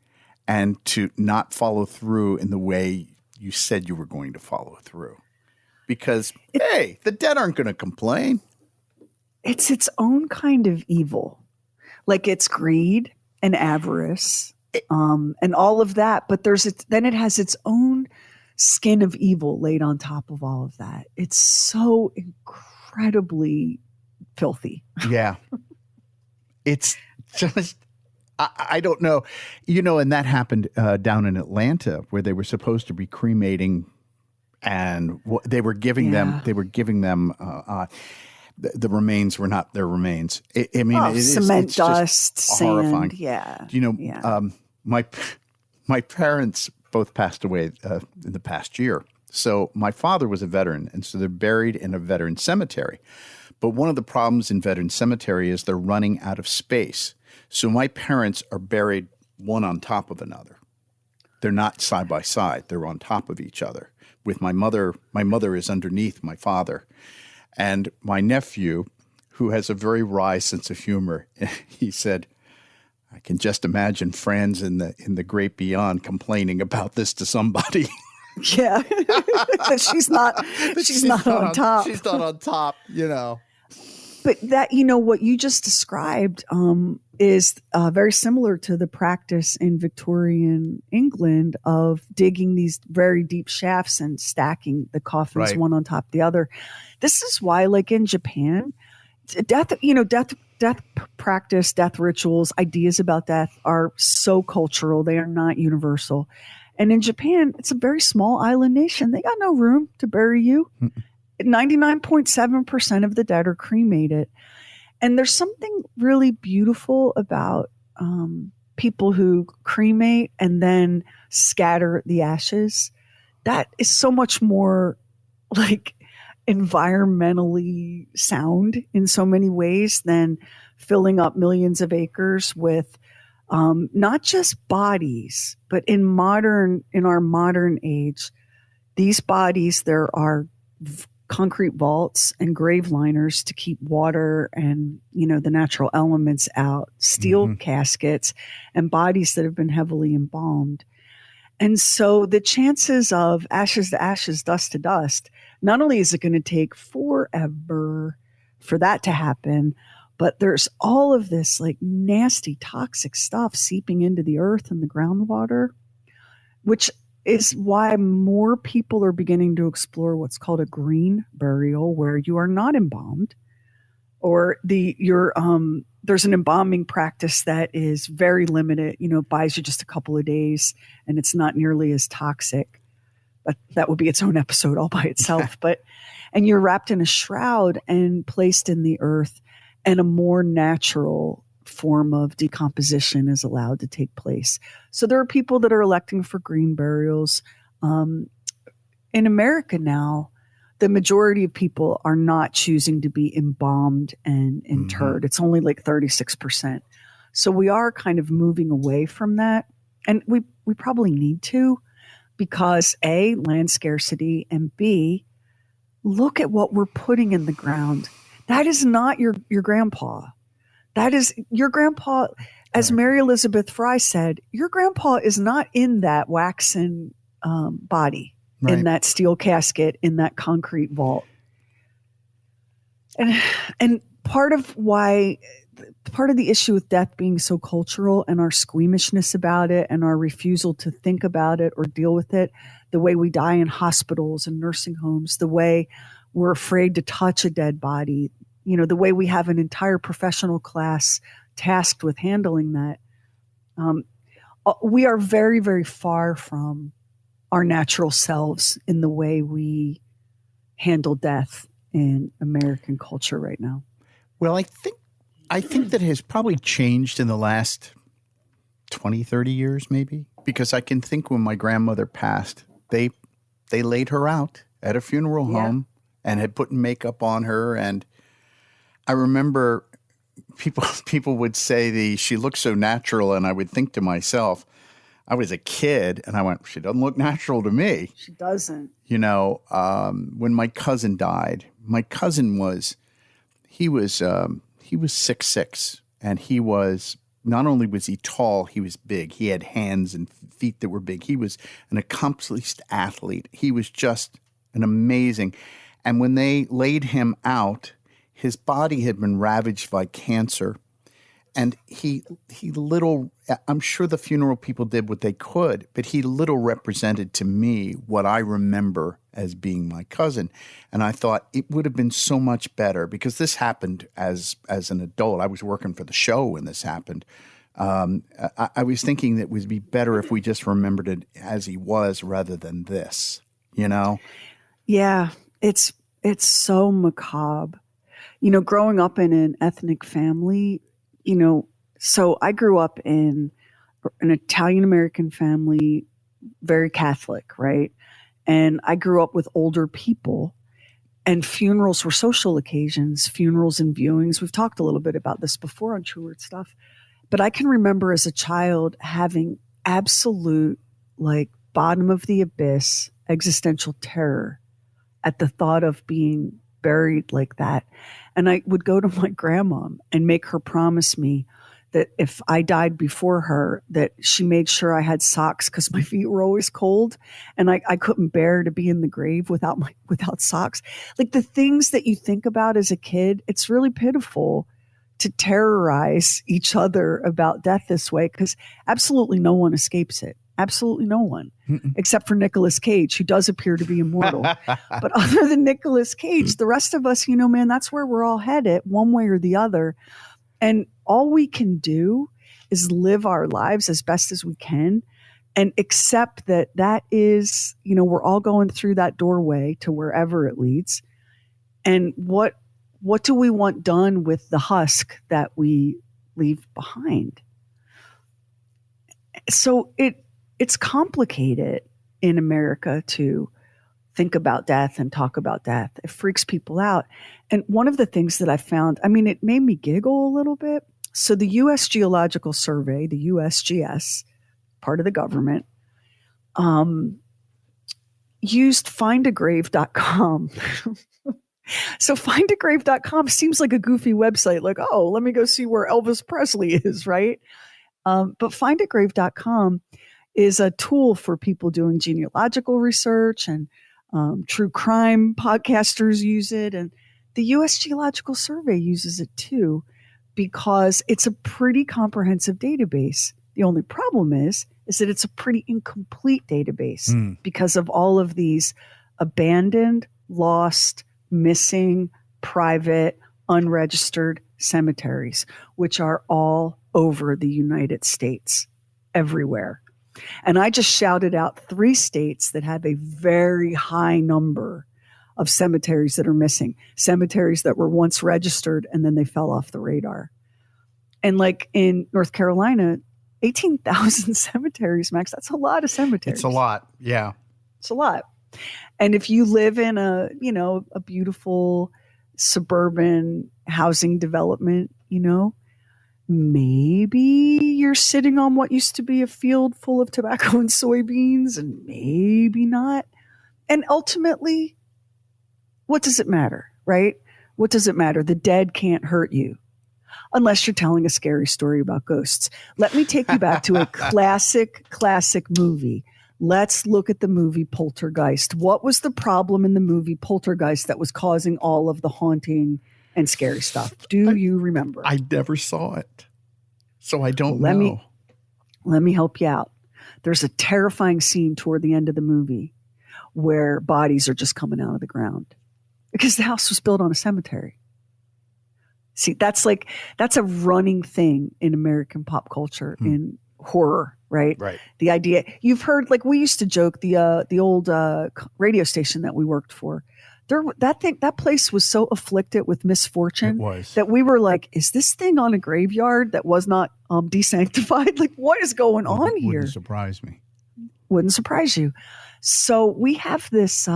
and to not follow through in the way you said you were going to follow through. Because, hey, the dead aren't going to complain. It's its own kind of evil. Like it's greed and avarice and all of that. But then it has its own skin of evil laid on top of all of that. It's so incredibly filthy. Yeah. It's just, I don't know. And that happened down in Atlanta where they were supposed to be cremating and they were giving them, the remains were not their remains. Cement, dust, sand. Horrifying. Yeah. My parents both passed away in the past year. So my father was a veteran, and so they're buried in a veteran cemetery. But one of the problems in veteran cemetery is they're running out of space. So my parents are buried one on top of another. They're not side by side. They're on top of each other. With my mother is underneath my father. And my nephew, who has a very wry sense of humor, he said, I can just imagine friends in the great beyond complaining about this to somebody. Yeah. she's not on top. She's not on top, But that, what you just described is very similar to the practice in Victorian England of digging these very deep shafts and stacking the coffins one on top of the other. This is why, like in Japan, death, death practice, death rituals, ideas about death are so cultural. They are not universal. And in Japan, it's a very small island nation. They got no room to bury you. 99.7% of the dead are cremated. And there's something really beautiful about people who cremate and then scatter the ashes. That is so much more like environmentally sound in so many ways than filling up millions of acres with not just bodies, but in our modern age, these bodies, there are concrete vaults and grave liners to keep water and, the natural elements out, steel caskets, and bodies that have been heavily embalmed. And so the chances of ashes to ashes, dust to dust, not only is it going to take forever for that to happen, but there's all of this like nasty toxic stuff seeping into the earth and the groundwater, which is why more people are beginning to explore what's called a green burial, where you are not embalmed, or there's an embalming practice that is very limited, buys you just a couple of days, and it's not nearly as toxic. But that would be its own episode all by itself. And you're wrapped in a shroud and placed in the earth, and a more natural form of decomposition is allowed to take place. So there are people that are electing for green burials. In America now, the majority of people are not choosing to be embalmed and interred. It's only like 36%. So we are kind of moving away from that. And we probably need to, because A, land scarcity, and B, look at what we're putting in the ground. That is not your grandpa. That is your grandpa. As Mary Elizabeth Fry said, your grandpa is not in that waxen body, in that steel casket, in that concrete vault. And part of the issue with death being so cultural, and our squeamishness about it, and our refusal to think about it or deal with it, the way we die in hospitals and nursing homes, the way we're afraid to touch a dead body, the way we have an entire professional class tasked with handling that. We are very, very far from our natural selves in the way we handle death in American culture right now. Well, I think that has probably changed in the last 20, 30 years maybe, because I can think when my grandmother passed, they laid her out at a funeral home and had put makeup on her. And I remember people would say she looked so natural, and I would think to myself, I was a kid, and I went, she doesn't look natural to me. She doesn't. When my cousin died, my cousin was 6'6", and he was, not only was he tall, he was big. He had hands and feet that were big. He was an accomplished athlete. He was just an amazing. And when they laid him out, his body had been ravaged by cancer. And he little, I'm sure the funeral people did what they could, but he little represented to me what I remember as being my cousin. And I thought it would have been so much better, because this happened as an adult. I was working for the show when this happened. I was thinking that it would be better if we just remembered it as he was rather than this, Yeah, it's so macabre. Growing up in an ethnic family, so I grew up in an Italian-American family, very Catholic, right? And I grew up with older people, and funerals were social occasions, funerals and viewings. We've talked a little bit about this before on True Word Stuff. But I can remember as a child having absolute, bottom of the abyss existential terror at the thought of being buried like that. And I would go to my grandma and make her promise me that if I died before her, that she made sure I had socks, because my feet were always cold, and I couldn't bear to be in the grave without socks. Like the things that you think about as a kid, it's really pitiful to terrorize each other about death this way, because absolutely no one escapes it. Absolutely no one, except for Nicolas Cage, who does appear to be immortal. But other than Nicolas Cage, the rest of us, man, that's where we're all headed, one way or the other. And all we can do is live our lives as best as we can and accept that is, we're all going through that doorway to wherever it leads. And what do we want done with the husk that we leave behind? So it's complicated in America to think about death and talk about death. It freaks people out. And one of the things that I found, it made me giggle a little bit. So the U.S. Geological Survey, the USGS, part of the government, used findagrave.com. So findagrave.com seems like a goofy website, like, oh, let me go see where Elvis Presley is, right? But findagrave.com is a tool for people doing genealogical research, and true crime podcasters use it. And the U.S. Geological Survey uses it too, because it's a pretty comprehensive database. The only problem is that it's a pretty incomplete database because of all of these abandoned, lost, missing, private, unregistered cemeteries, which are all over the United States, everywhere. And I just shouted out 3 states that have a very high number of cemeteries that are missing, cemeteries that were once registered and then they fell off the radar. And like in North Carolina, 18,000 cemeteries, Max, that's a lot of cemeteries. It's a lot. Yeah. It's a lot. And if you live in a beautiful suburban housing development, maybe you're sitting on what used to be a field full of tobacco and soybeans, and maybe not. And ultimately, what does it matter, right? What does it matter? The dead can't hurt you unless you're telling a scary story about ghosts. Let me take you back to a classic movie. Let's look at the movie Poltergeist. What was the problem in the movie Poltergeist that was causing all of the haunting and scary stuff? Do you remember? I never saw it, so I don't know. Let me help you out. There's a terrifying scene toward the end of the movie where bodies are just coming out of the ground because the house was built on a cemetery. See, that's a running thing in American pop culture, in horror, right? Right. The idea, you've heard, like we used to joke, the old radio station that we worked for, that place was so afflicted with misfortune that we were like, is this thing on a graveyard that was not desanctified? Like, what is going on here? Wouldn't surprise me. Wouldn't surprise you. So we have this,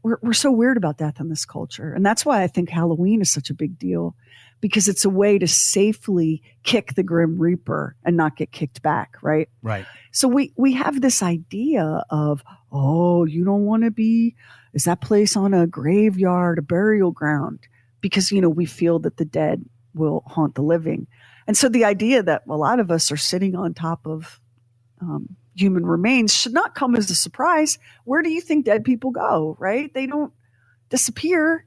we're so weird about death in this culture. And that's why I think Halloween is such a big deal, because it's a way to safely kick the Grim Reaper and not get kicked back, right? Right. So we have this idea of, oh, you don't want to be, is that place on a graveyard, a burial ground? Because, we feel that the dead will haunt the living. And so the idea that a lot of us are sitting on top of human remains should not come as a surprise. Where do you think dead people go, right? They don't disappear.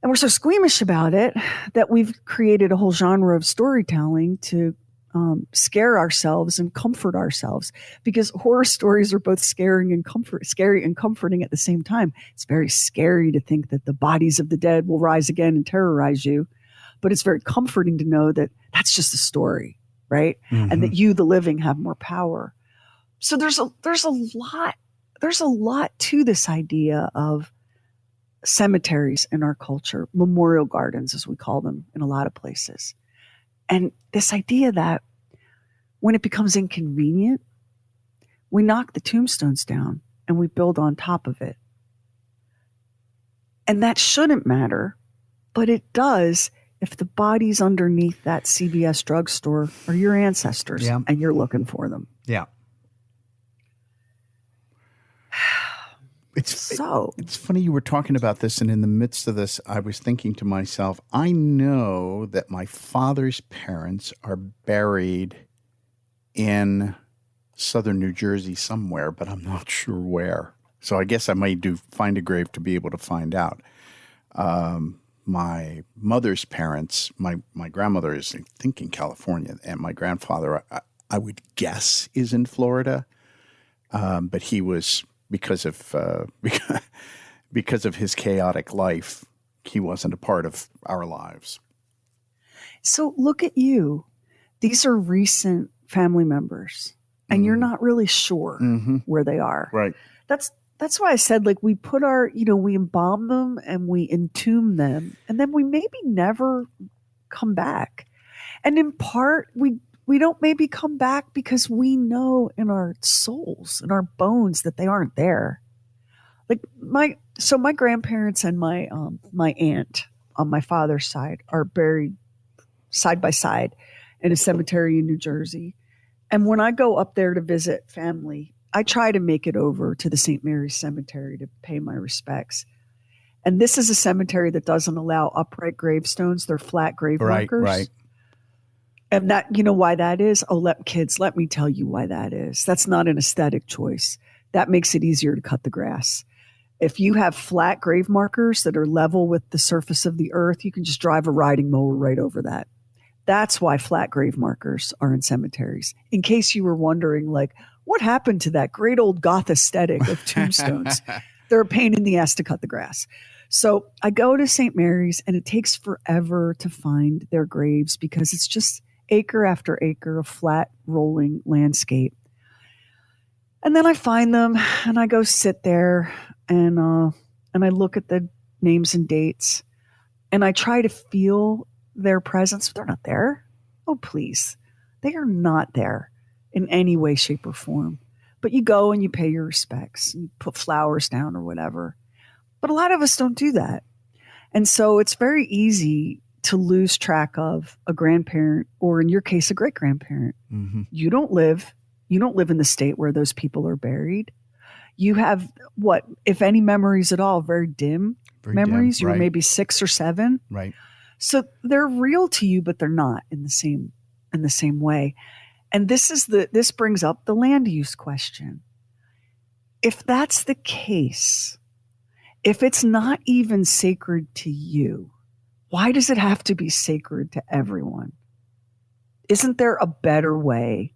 And we're so squeamish about it that we've created a whole genre of storytelling to scare ourselves and comfort ourselves, because horror stories are both scary and comforting at the same time. It's very scary to think that the bodies of the dead will rise again and terrorize you, but it's very comforting to know that that's just a story, right? Mm-hmm. And that you, the living, have more power. So there's a lot to this idea of cemeteries in our culture, memorial gardens, as we call them in a lot of places. And this idea that when it becomes inconvenient, we knock the tombstones down and we build on top of it. And that shouldn't matter, but it does if the bodies underneath that CVS drugstore are your ancestors and you're looking for them. Yeah. It's funny you were talking about this, and in the midst of this, I was thinking to myself, I know that my father's parents are buried in southern New Jersey somewhere, but I'm not sure where. So I guess I might find a grave to be able to find out. My mother's parents, my grandmother is, I think, in California, and my grandfather, I would guess is in Florida. But he was, because of his chaotic life, he wasn't a part of our lives. So look at you. These are recent family members, and you're not really sure where they are. Right. That's why I said, like, we put we embalm them and we entomb them, and then we maybe never come back. And in part, we don't maybe come back because we know in our souls, in our bones, that they aren't there. Like my grandparents and my aunt on my father's side are buried side by side in a cemetery in New Jersey. And when I go up there to visit family, I try to make it over to the St. Mary's Cemetery to pay my respects. And this is a cemetery that doesn't allow upright gravestones. They're flat grave markers. Right. And that, you know why that is? Oh, let me tell you why that is. That's not an aesthetic choice. That makes it easier to cut the grass. If you have flat grave markers that are level with the surface of the earth, you can just drive a riding mower right over that. That's why flat grave markers are in cemeteries. In case you were wondering, like, what happened to that great old goth aesthetic of tombstones? They're a pain in the ass to cut the grass. So I go to St. Mary's, and it takes forever to find their graves because it's just acre after acre of flat rolling landscape. And then I find them, and I go sit there, and I look at the names and dates, and I try to feel their presence. They're not there. Oh, please. They are not there in any way, shape, or form. But you go and you pay your respects, and you put flowers down or whatever. But a lot of us don't do that. And so it's very easy to lose track of a grandparent, or in your case, a great grandparent. Mm-hmm. You don't live in the state where those people are buried. You have what, if any memories at all, very dim memories. You were maybe 6 or 7. Right. So they're real to you, but they're not in the same way. And this brings up the land use question. If that's the case, if it's not even sacred to you, why does it have to be sacred to everyone? Isn't there a better way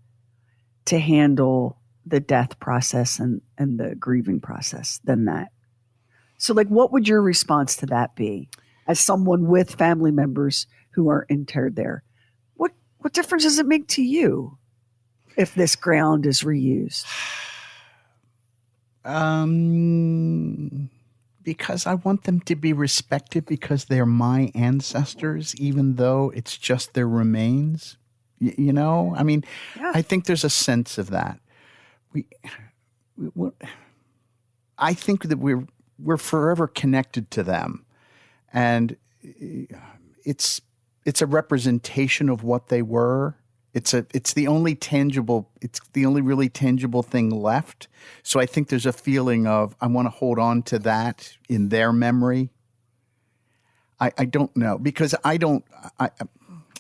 to handle the death process and the grieving process than that? So, like, what would your response to that be as someone with family members who are interred there? What difference does it make to you if this ground is reused? Because I want them to be respected because they're my ancestors, even though it's just their remains. You know, I mean, yeah. I think there's a sense of that. I think that we're forever connected to them, and it's a representation of what they were. It's the only really tangible thing left. So I think there's a feeling of I want to hold on to that in their memory. I don't know, because I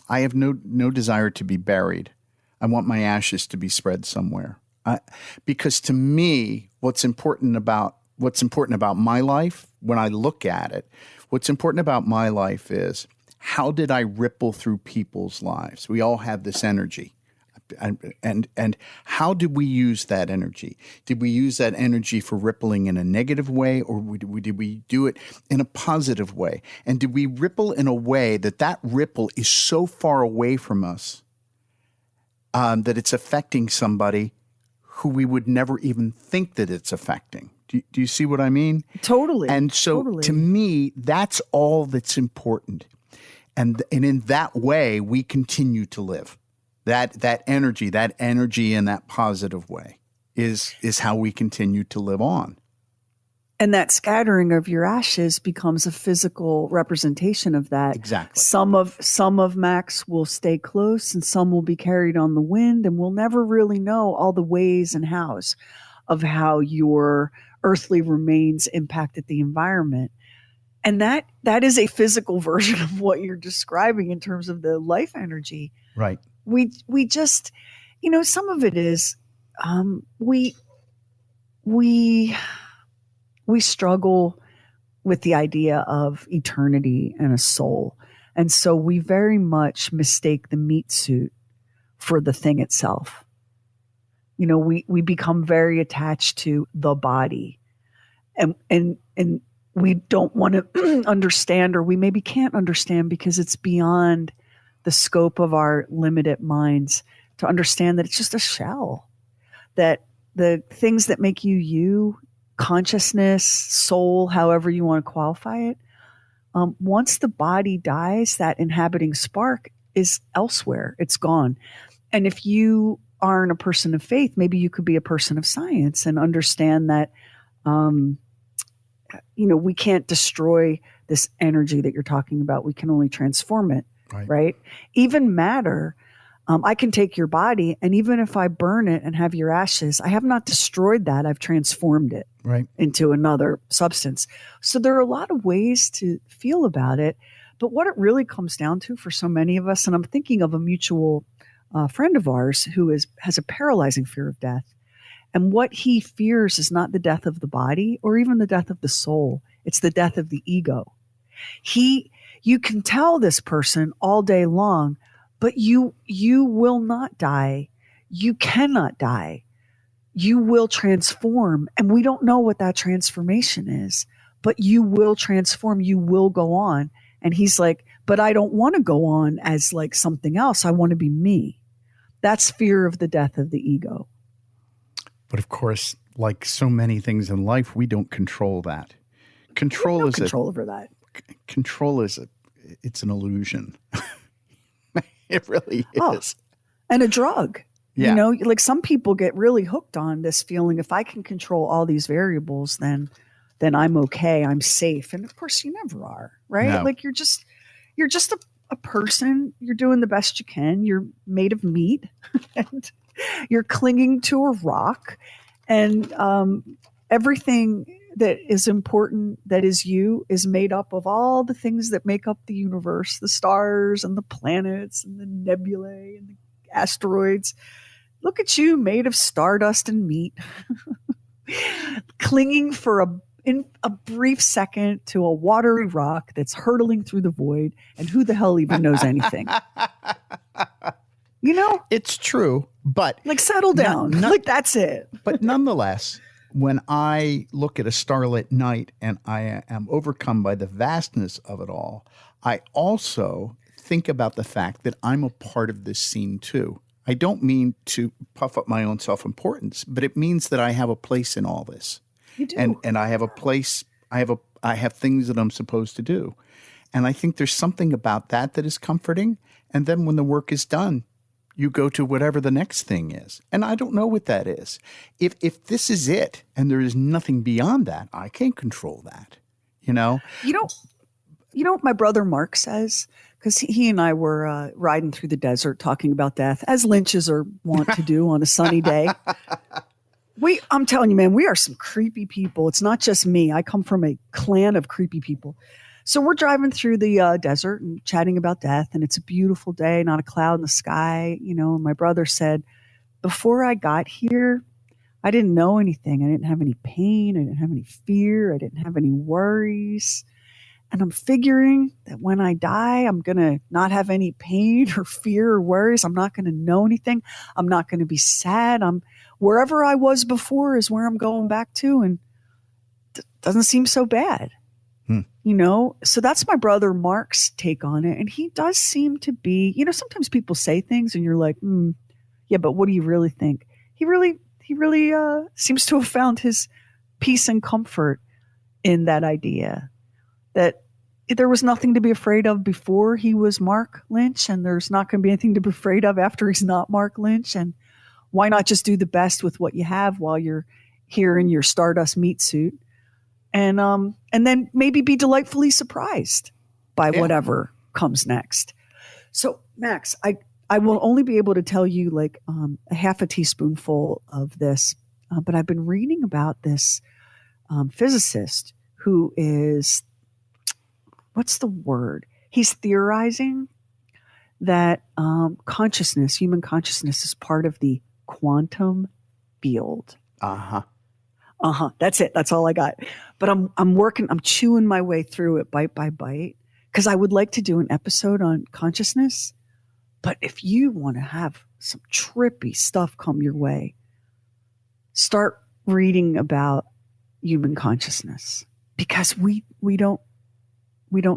have no desire to be buried. I want my ashes to be spread somewhere. Because to me, what's important about my life, when I look at it, what's important about my life is, how did I ripple through people's lives? We all have this energy. And how did we use that energy? Did we use that energy for rippling in a negative way, or did we do it in a positive way? And did we ripple in a way that ripple is so far away from us that it's affecting somebody who we would never even think that it's affecting? Do you see what I mean? Totally. And so to me, that's all that's important. And in that way, we continue to live. That energy in that positive way is how we continue to live on. And that scattering of your ashes becomes a physical representation of that. Exactly. Some of Max will stay close, and some will be carried on the wind, and we'll never really know all the ways and hows of how your earthly remains impacted the environment. And that is a physical version of what you're describing in terms of the life energy. Right. We just, some of it is we struggle with the idea of eternity and a soul. And so we very much mistake the meat suit for the thing itself. You know, we become very attached to the body, and we don't want to understand, or we maybe can't understand because it's beyond the scope of our limited minds to understand that it's just a shell, that the things that make you, consciousness, soul, however you want to qualify it, once the body dies, that inhabiting spark is elsewhere. It's gone. And if you aren't a person of faith, maybe you could be a person of science and understand that, we can't destroy this energy that you're talking about. We can only transform it, right? Even matter, I can take your body, and even if I burn it and have your ashes, I have not destroyed that. I've transformed it into another substance. So there are a lot of ways to feel about it. But what it really comes down to for so many of us, and I'm thinking of a mutual friend of ours who has a paralyzing fear of death. And what he fears is not the death of the body or even the death of the soul. It's the death of the ego. You can tell this person all day long, but you will not die. You cannot die. You will transform. And we don't know what that transformation is, but you will transform. You will go on. And he's like, but I don't want to go on as like something else. I want to be me. That's fear of the death of the ego. But of course, like so many things in life, we don't control that. Control is control over that. Control it's an illusion. It really is. And a drug. Yeah. You know, like some people get really hooked on this feeling, if I can control all these variables, then I'm okay. I'm safe. And of course you never are, right? No. Like you're just a person. You're doing the best you can. You're made of meat and you're clinging to a rock, and everything that is important, that is you, is made up of all the things that make up the universe, the stars and the planets and the nebulae and the asteroids. Look at you, made of stardust and meat, clinging for in a brief second to a watery rock that's hurtling through the void, and who the hell even knows anything? You know? It's true, but like settle down. Like that's it. But nonetheless, when I look at a starlit night and I am overcome by the vastness of it all, I also think about the fact that I'm a part of this scene too. I don't mean to puff up my own self-importance, but it means that I have a place in all this. You do. And I have a place, I have things that I'm supposed to do. And I think there's something about that is comforting. And then when the work is done, you go to whatever the next thing is. And I don't know what that is. If this is it and there is nothing beyond that, I can't control that, you know? You know what my brother Mark says? Because he and I were riding through the desert talking about death, as lynches are wont to do on a sunny day. I'm telling you, man, we are some creepy people. It's not just me. I come from a clan of creepy people. So we're driving through the desert and chatting about death, and it's a beautiful day, not a cloud in the sky. You know, and my brother said, before I got here, I didn't know anything. I didn't have any pain. I didn't have any fear. I didn't have any worries. And I'm figuring that when I die, I'm going to not have any pain or fear or worries. I'm not going to know anything. I'm not going to be sad. Wherever I was before is where I'm going back to, and it doesn't seem so bad. You know, so that's my brother Mark's take on it. And he does seem to be, you know, sometimes people say things and you're like, yeah, but what do you really think? He really seems to have found his peace and comfort in that idea that there was nothing to be afraid of before he was Mark Lynch, and there's not going to be anything to be afraid of after he's not Mark Lynch. And why not just do the best with what you have while you're here in your Stardust meat suit? And then maybe be delightfully surprised by whatever comes next. So, Max, I will only be able to tell you like a half a teaspoonful of this, but I've been reading about this physicist who is, what's the word? He's theorizing that human consciousness is part of the quantum field. That's it. That's all I got. But I'm chewing my way through it bite by bite, because I would like to do an episode on consciousness. But if you want to have some trippy stuff come your way, start reading about human consciousness, because we don't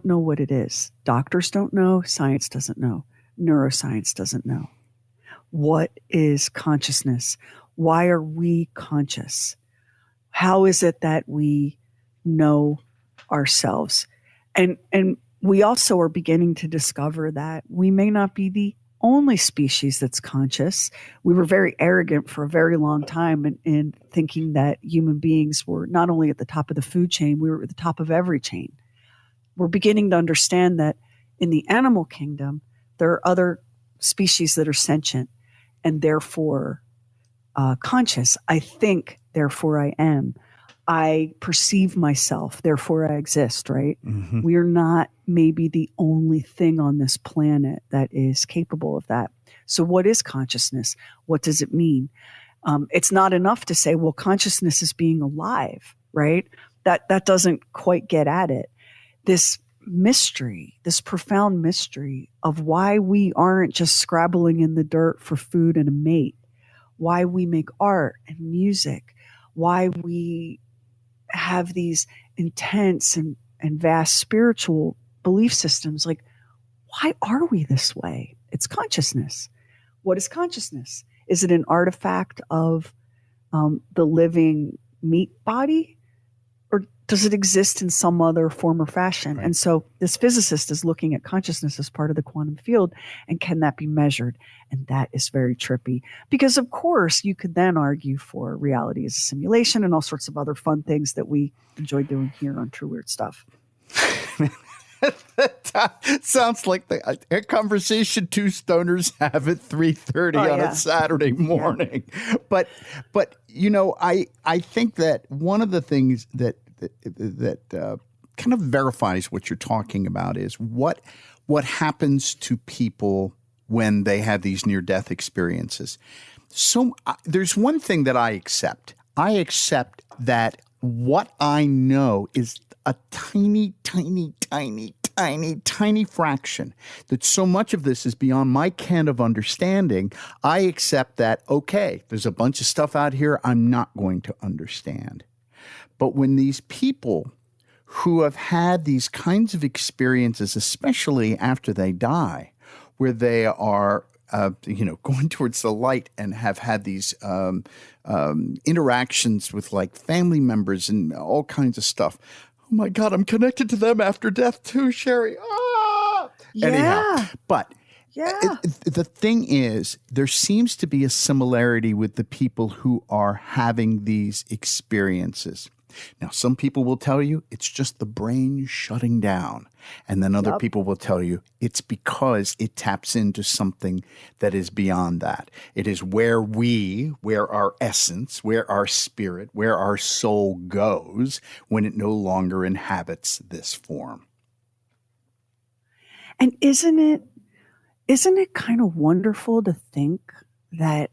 know what it is. Doctors don't know. Science doesn't know. Neuroscience doesn't know. What is consciousness? Why are we conscious? How is it that we know ourselves? And we also are beginning to discover that we may not be the only species that's conscious. We were very arrogant for a very long time in thinking that human beings were not only at the top of the food chain, we were at the top of every chain. We're beginning to understand that in the animal kingdom, there are other species that are sentient and therefore conscious. I think, therefore I am. I perceive myself, therefore I exist, right? Mm-hmm. We are not maybe the only thing on this planet that is capable of that. So what is consciousness? What does it mean? It's not enough to say, well, consciousness is being alive, right? That doesn't quite get at it. This mystery, this profound mystery of why we aren't just scrabbling in the dirt for food and a mate, why we make art and music, why we have these intense and vast spiritual belief systems. Like, why are we this way? It's consciousness. What is consciousness? Is it an artifact of the living meat body? Or does it exist in some other form or fashion? Right. And so this physicist is looking at consciousness as part of the quantum field. And can that be measured? And that is very trippy. Because, of course, you could then argue for reality as a simulation and all sorts of other fun things that we enjoy doing here on True Weird Stuff. That sounds like a conversation two stoners have at 3:30 on a Saturday morning. Yeah. But you know, I think that one of the things that kind of verifies what you're talking about is what happens to people when they have these near-death experiences. So there's one thing that I accept. I accept that what I know is a tiny, tiny, tiny, tiny, tiny fraction, that so much of this is beyond my ken of understanding. I accept that, okay, there's a bunch of stuff out here I'm not going to understand. But when these people who have had these kinds of experiences, especially after they die, where they are going towards the light and have had these interactions with like family members and all kinds of stuff. Oh my God, I'm connected to them after death too, Sherry. Ah! Yeah. Anyhow, but yeah. The thing is, there seems to be a similarity with the people who are having these experiences. Now, some people will tell you it's just the brain shutting down. And then other people will tell you it's because it taps into something that is beyond that. It is where our essence, where our spirit, where our soul goes when it no longer inhabits this form. And isn't it kind of wonderful to think that,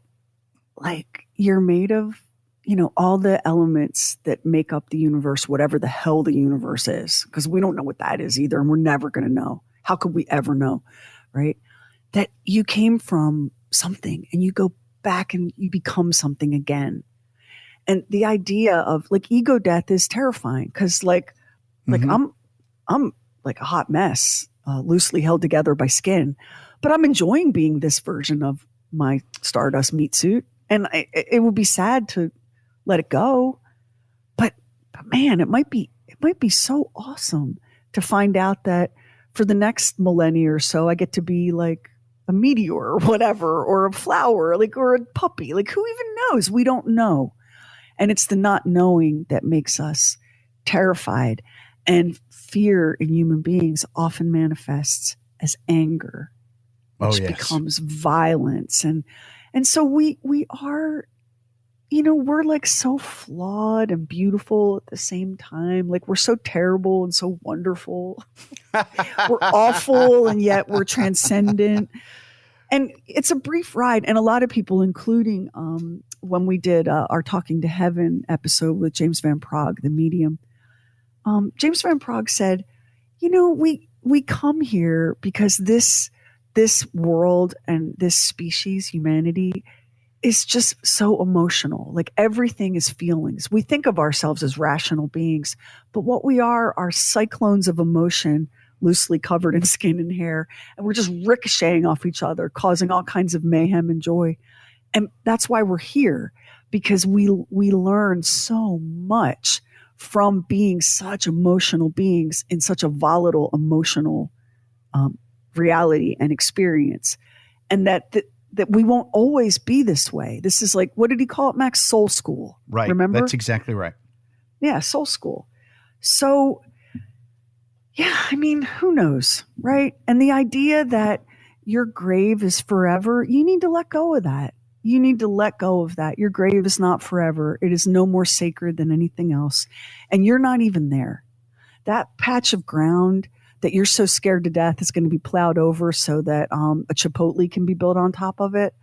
like, you're made of, all the elements that make up the universe, whatever the hell the universe is, because we don't know what that is either, and we're never going to know. How could we ever know, right? That you came from something and you go back and you become something again. And the idea of like ego death is terrifying because I'm like a hot mess, loosely held together by skin, but I'm enjoying being this version of my Stardust meat suit. And it would be sad to let it go, but man, it might be so awesome to find out that for the next millennia or so, I get to be like a meteor or whatever, or a flower, or a puppy. Like, who even knows? We don't know. And it's the not knowing that makes us terrified. And fear in human beings often manifests as anger, which becomes violence. And so we are, we're like so flawed and beautiful at the same time. Like, we're so terrible and so wonderful. We're awful and yet we're transcendent. And it's a brief ride. And a lot of people, including when we did our Talking to Heaven episode with James Van Praagh, the medium, James Van Praagh said, we come here because this this world and this species, humanity, is just so emotional. Like everything is feelings. We think of ourselves as rational beings, but what we are cyclones of emotion loosely covered in skin and hair. And we're just ricocheting off each other, causing all kinds of mayhem and joy. And that's why we're here, because we learn so much from being such emotional beings in such a volatile emotional reality and experience. And that we won't always be this way. This is like, what did he call it, Max? Soul school. Right. Remember? That's exactly right. Yeah, soul school. So, yeah, I mean, who knows, right? And the idea that your grave is forever, you need to let go of that. You need to let go of that. Your grave is not forever. It is no more sacred than anything else. And you're not even there. That patch of ground that you're so scared to death is going to be plowed over so that a Chipotle can be built on top of it.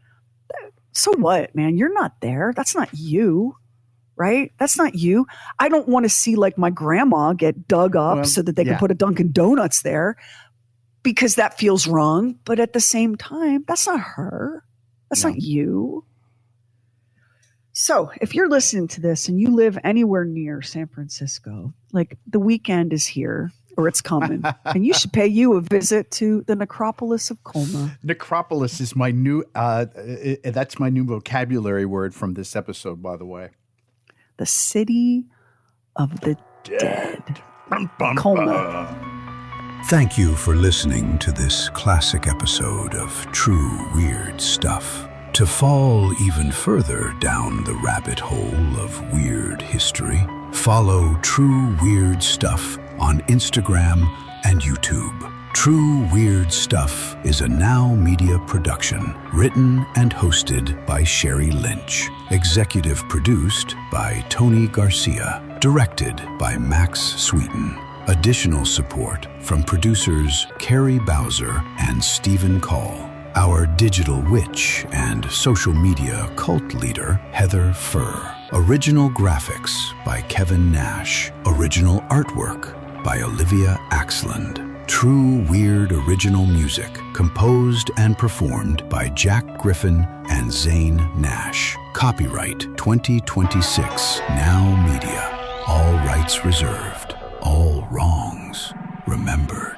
So what, man? You're not there. That's not you, right? That's not you. I don't want to see like my grandma get dug up so that they can put a Dunkin' Donuts there because that feels wrong. But at the same time, that's not her. That's not you. So if you're listening to this and you live anywhere near San Francisco, like the weekend is here or it's coming, and you should pay you a visit to the necropolis of Colma. Necropolis is my new, that's my new vocabulary word from this episode, by the way. The city of the dead. Colma. Thank you for listening to this classic episode of True Weird Stuff. To fall even further down the rabbit hole of weird history, follow True Weird Stuff on Instagram and YouTube. True Weird Stuff is a Now Media production, written and hosted by Sherry Lynch, executive produced by Tony Garcia, directed by Max Sweeten. Additional support from producers Carrie Bowser and Stephen Call. Our digital witch and social media cult leader, Heather Furr. Original graphics by Kevin Nash. Original artwork by Olivia Axland. True Weird original music composed and performed by Jack Griffin and Zane Nash. Copyright 2026 Now Media. All rights reserved. All wrongs remembered.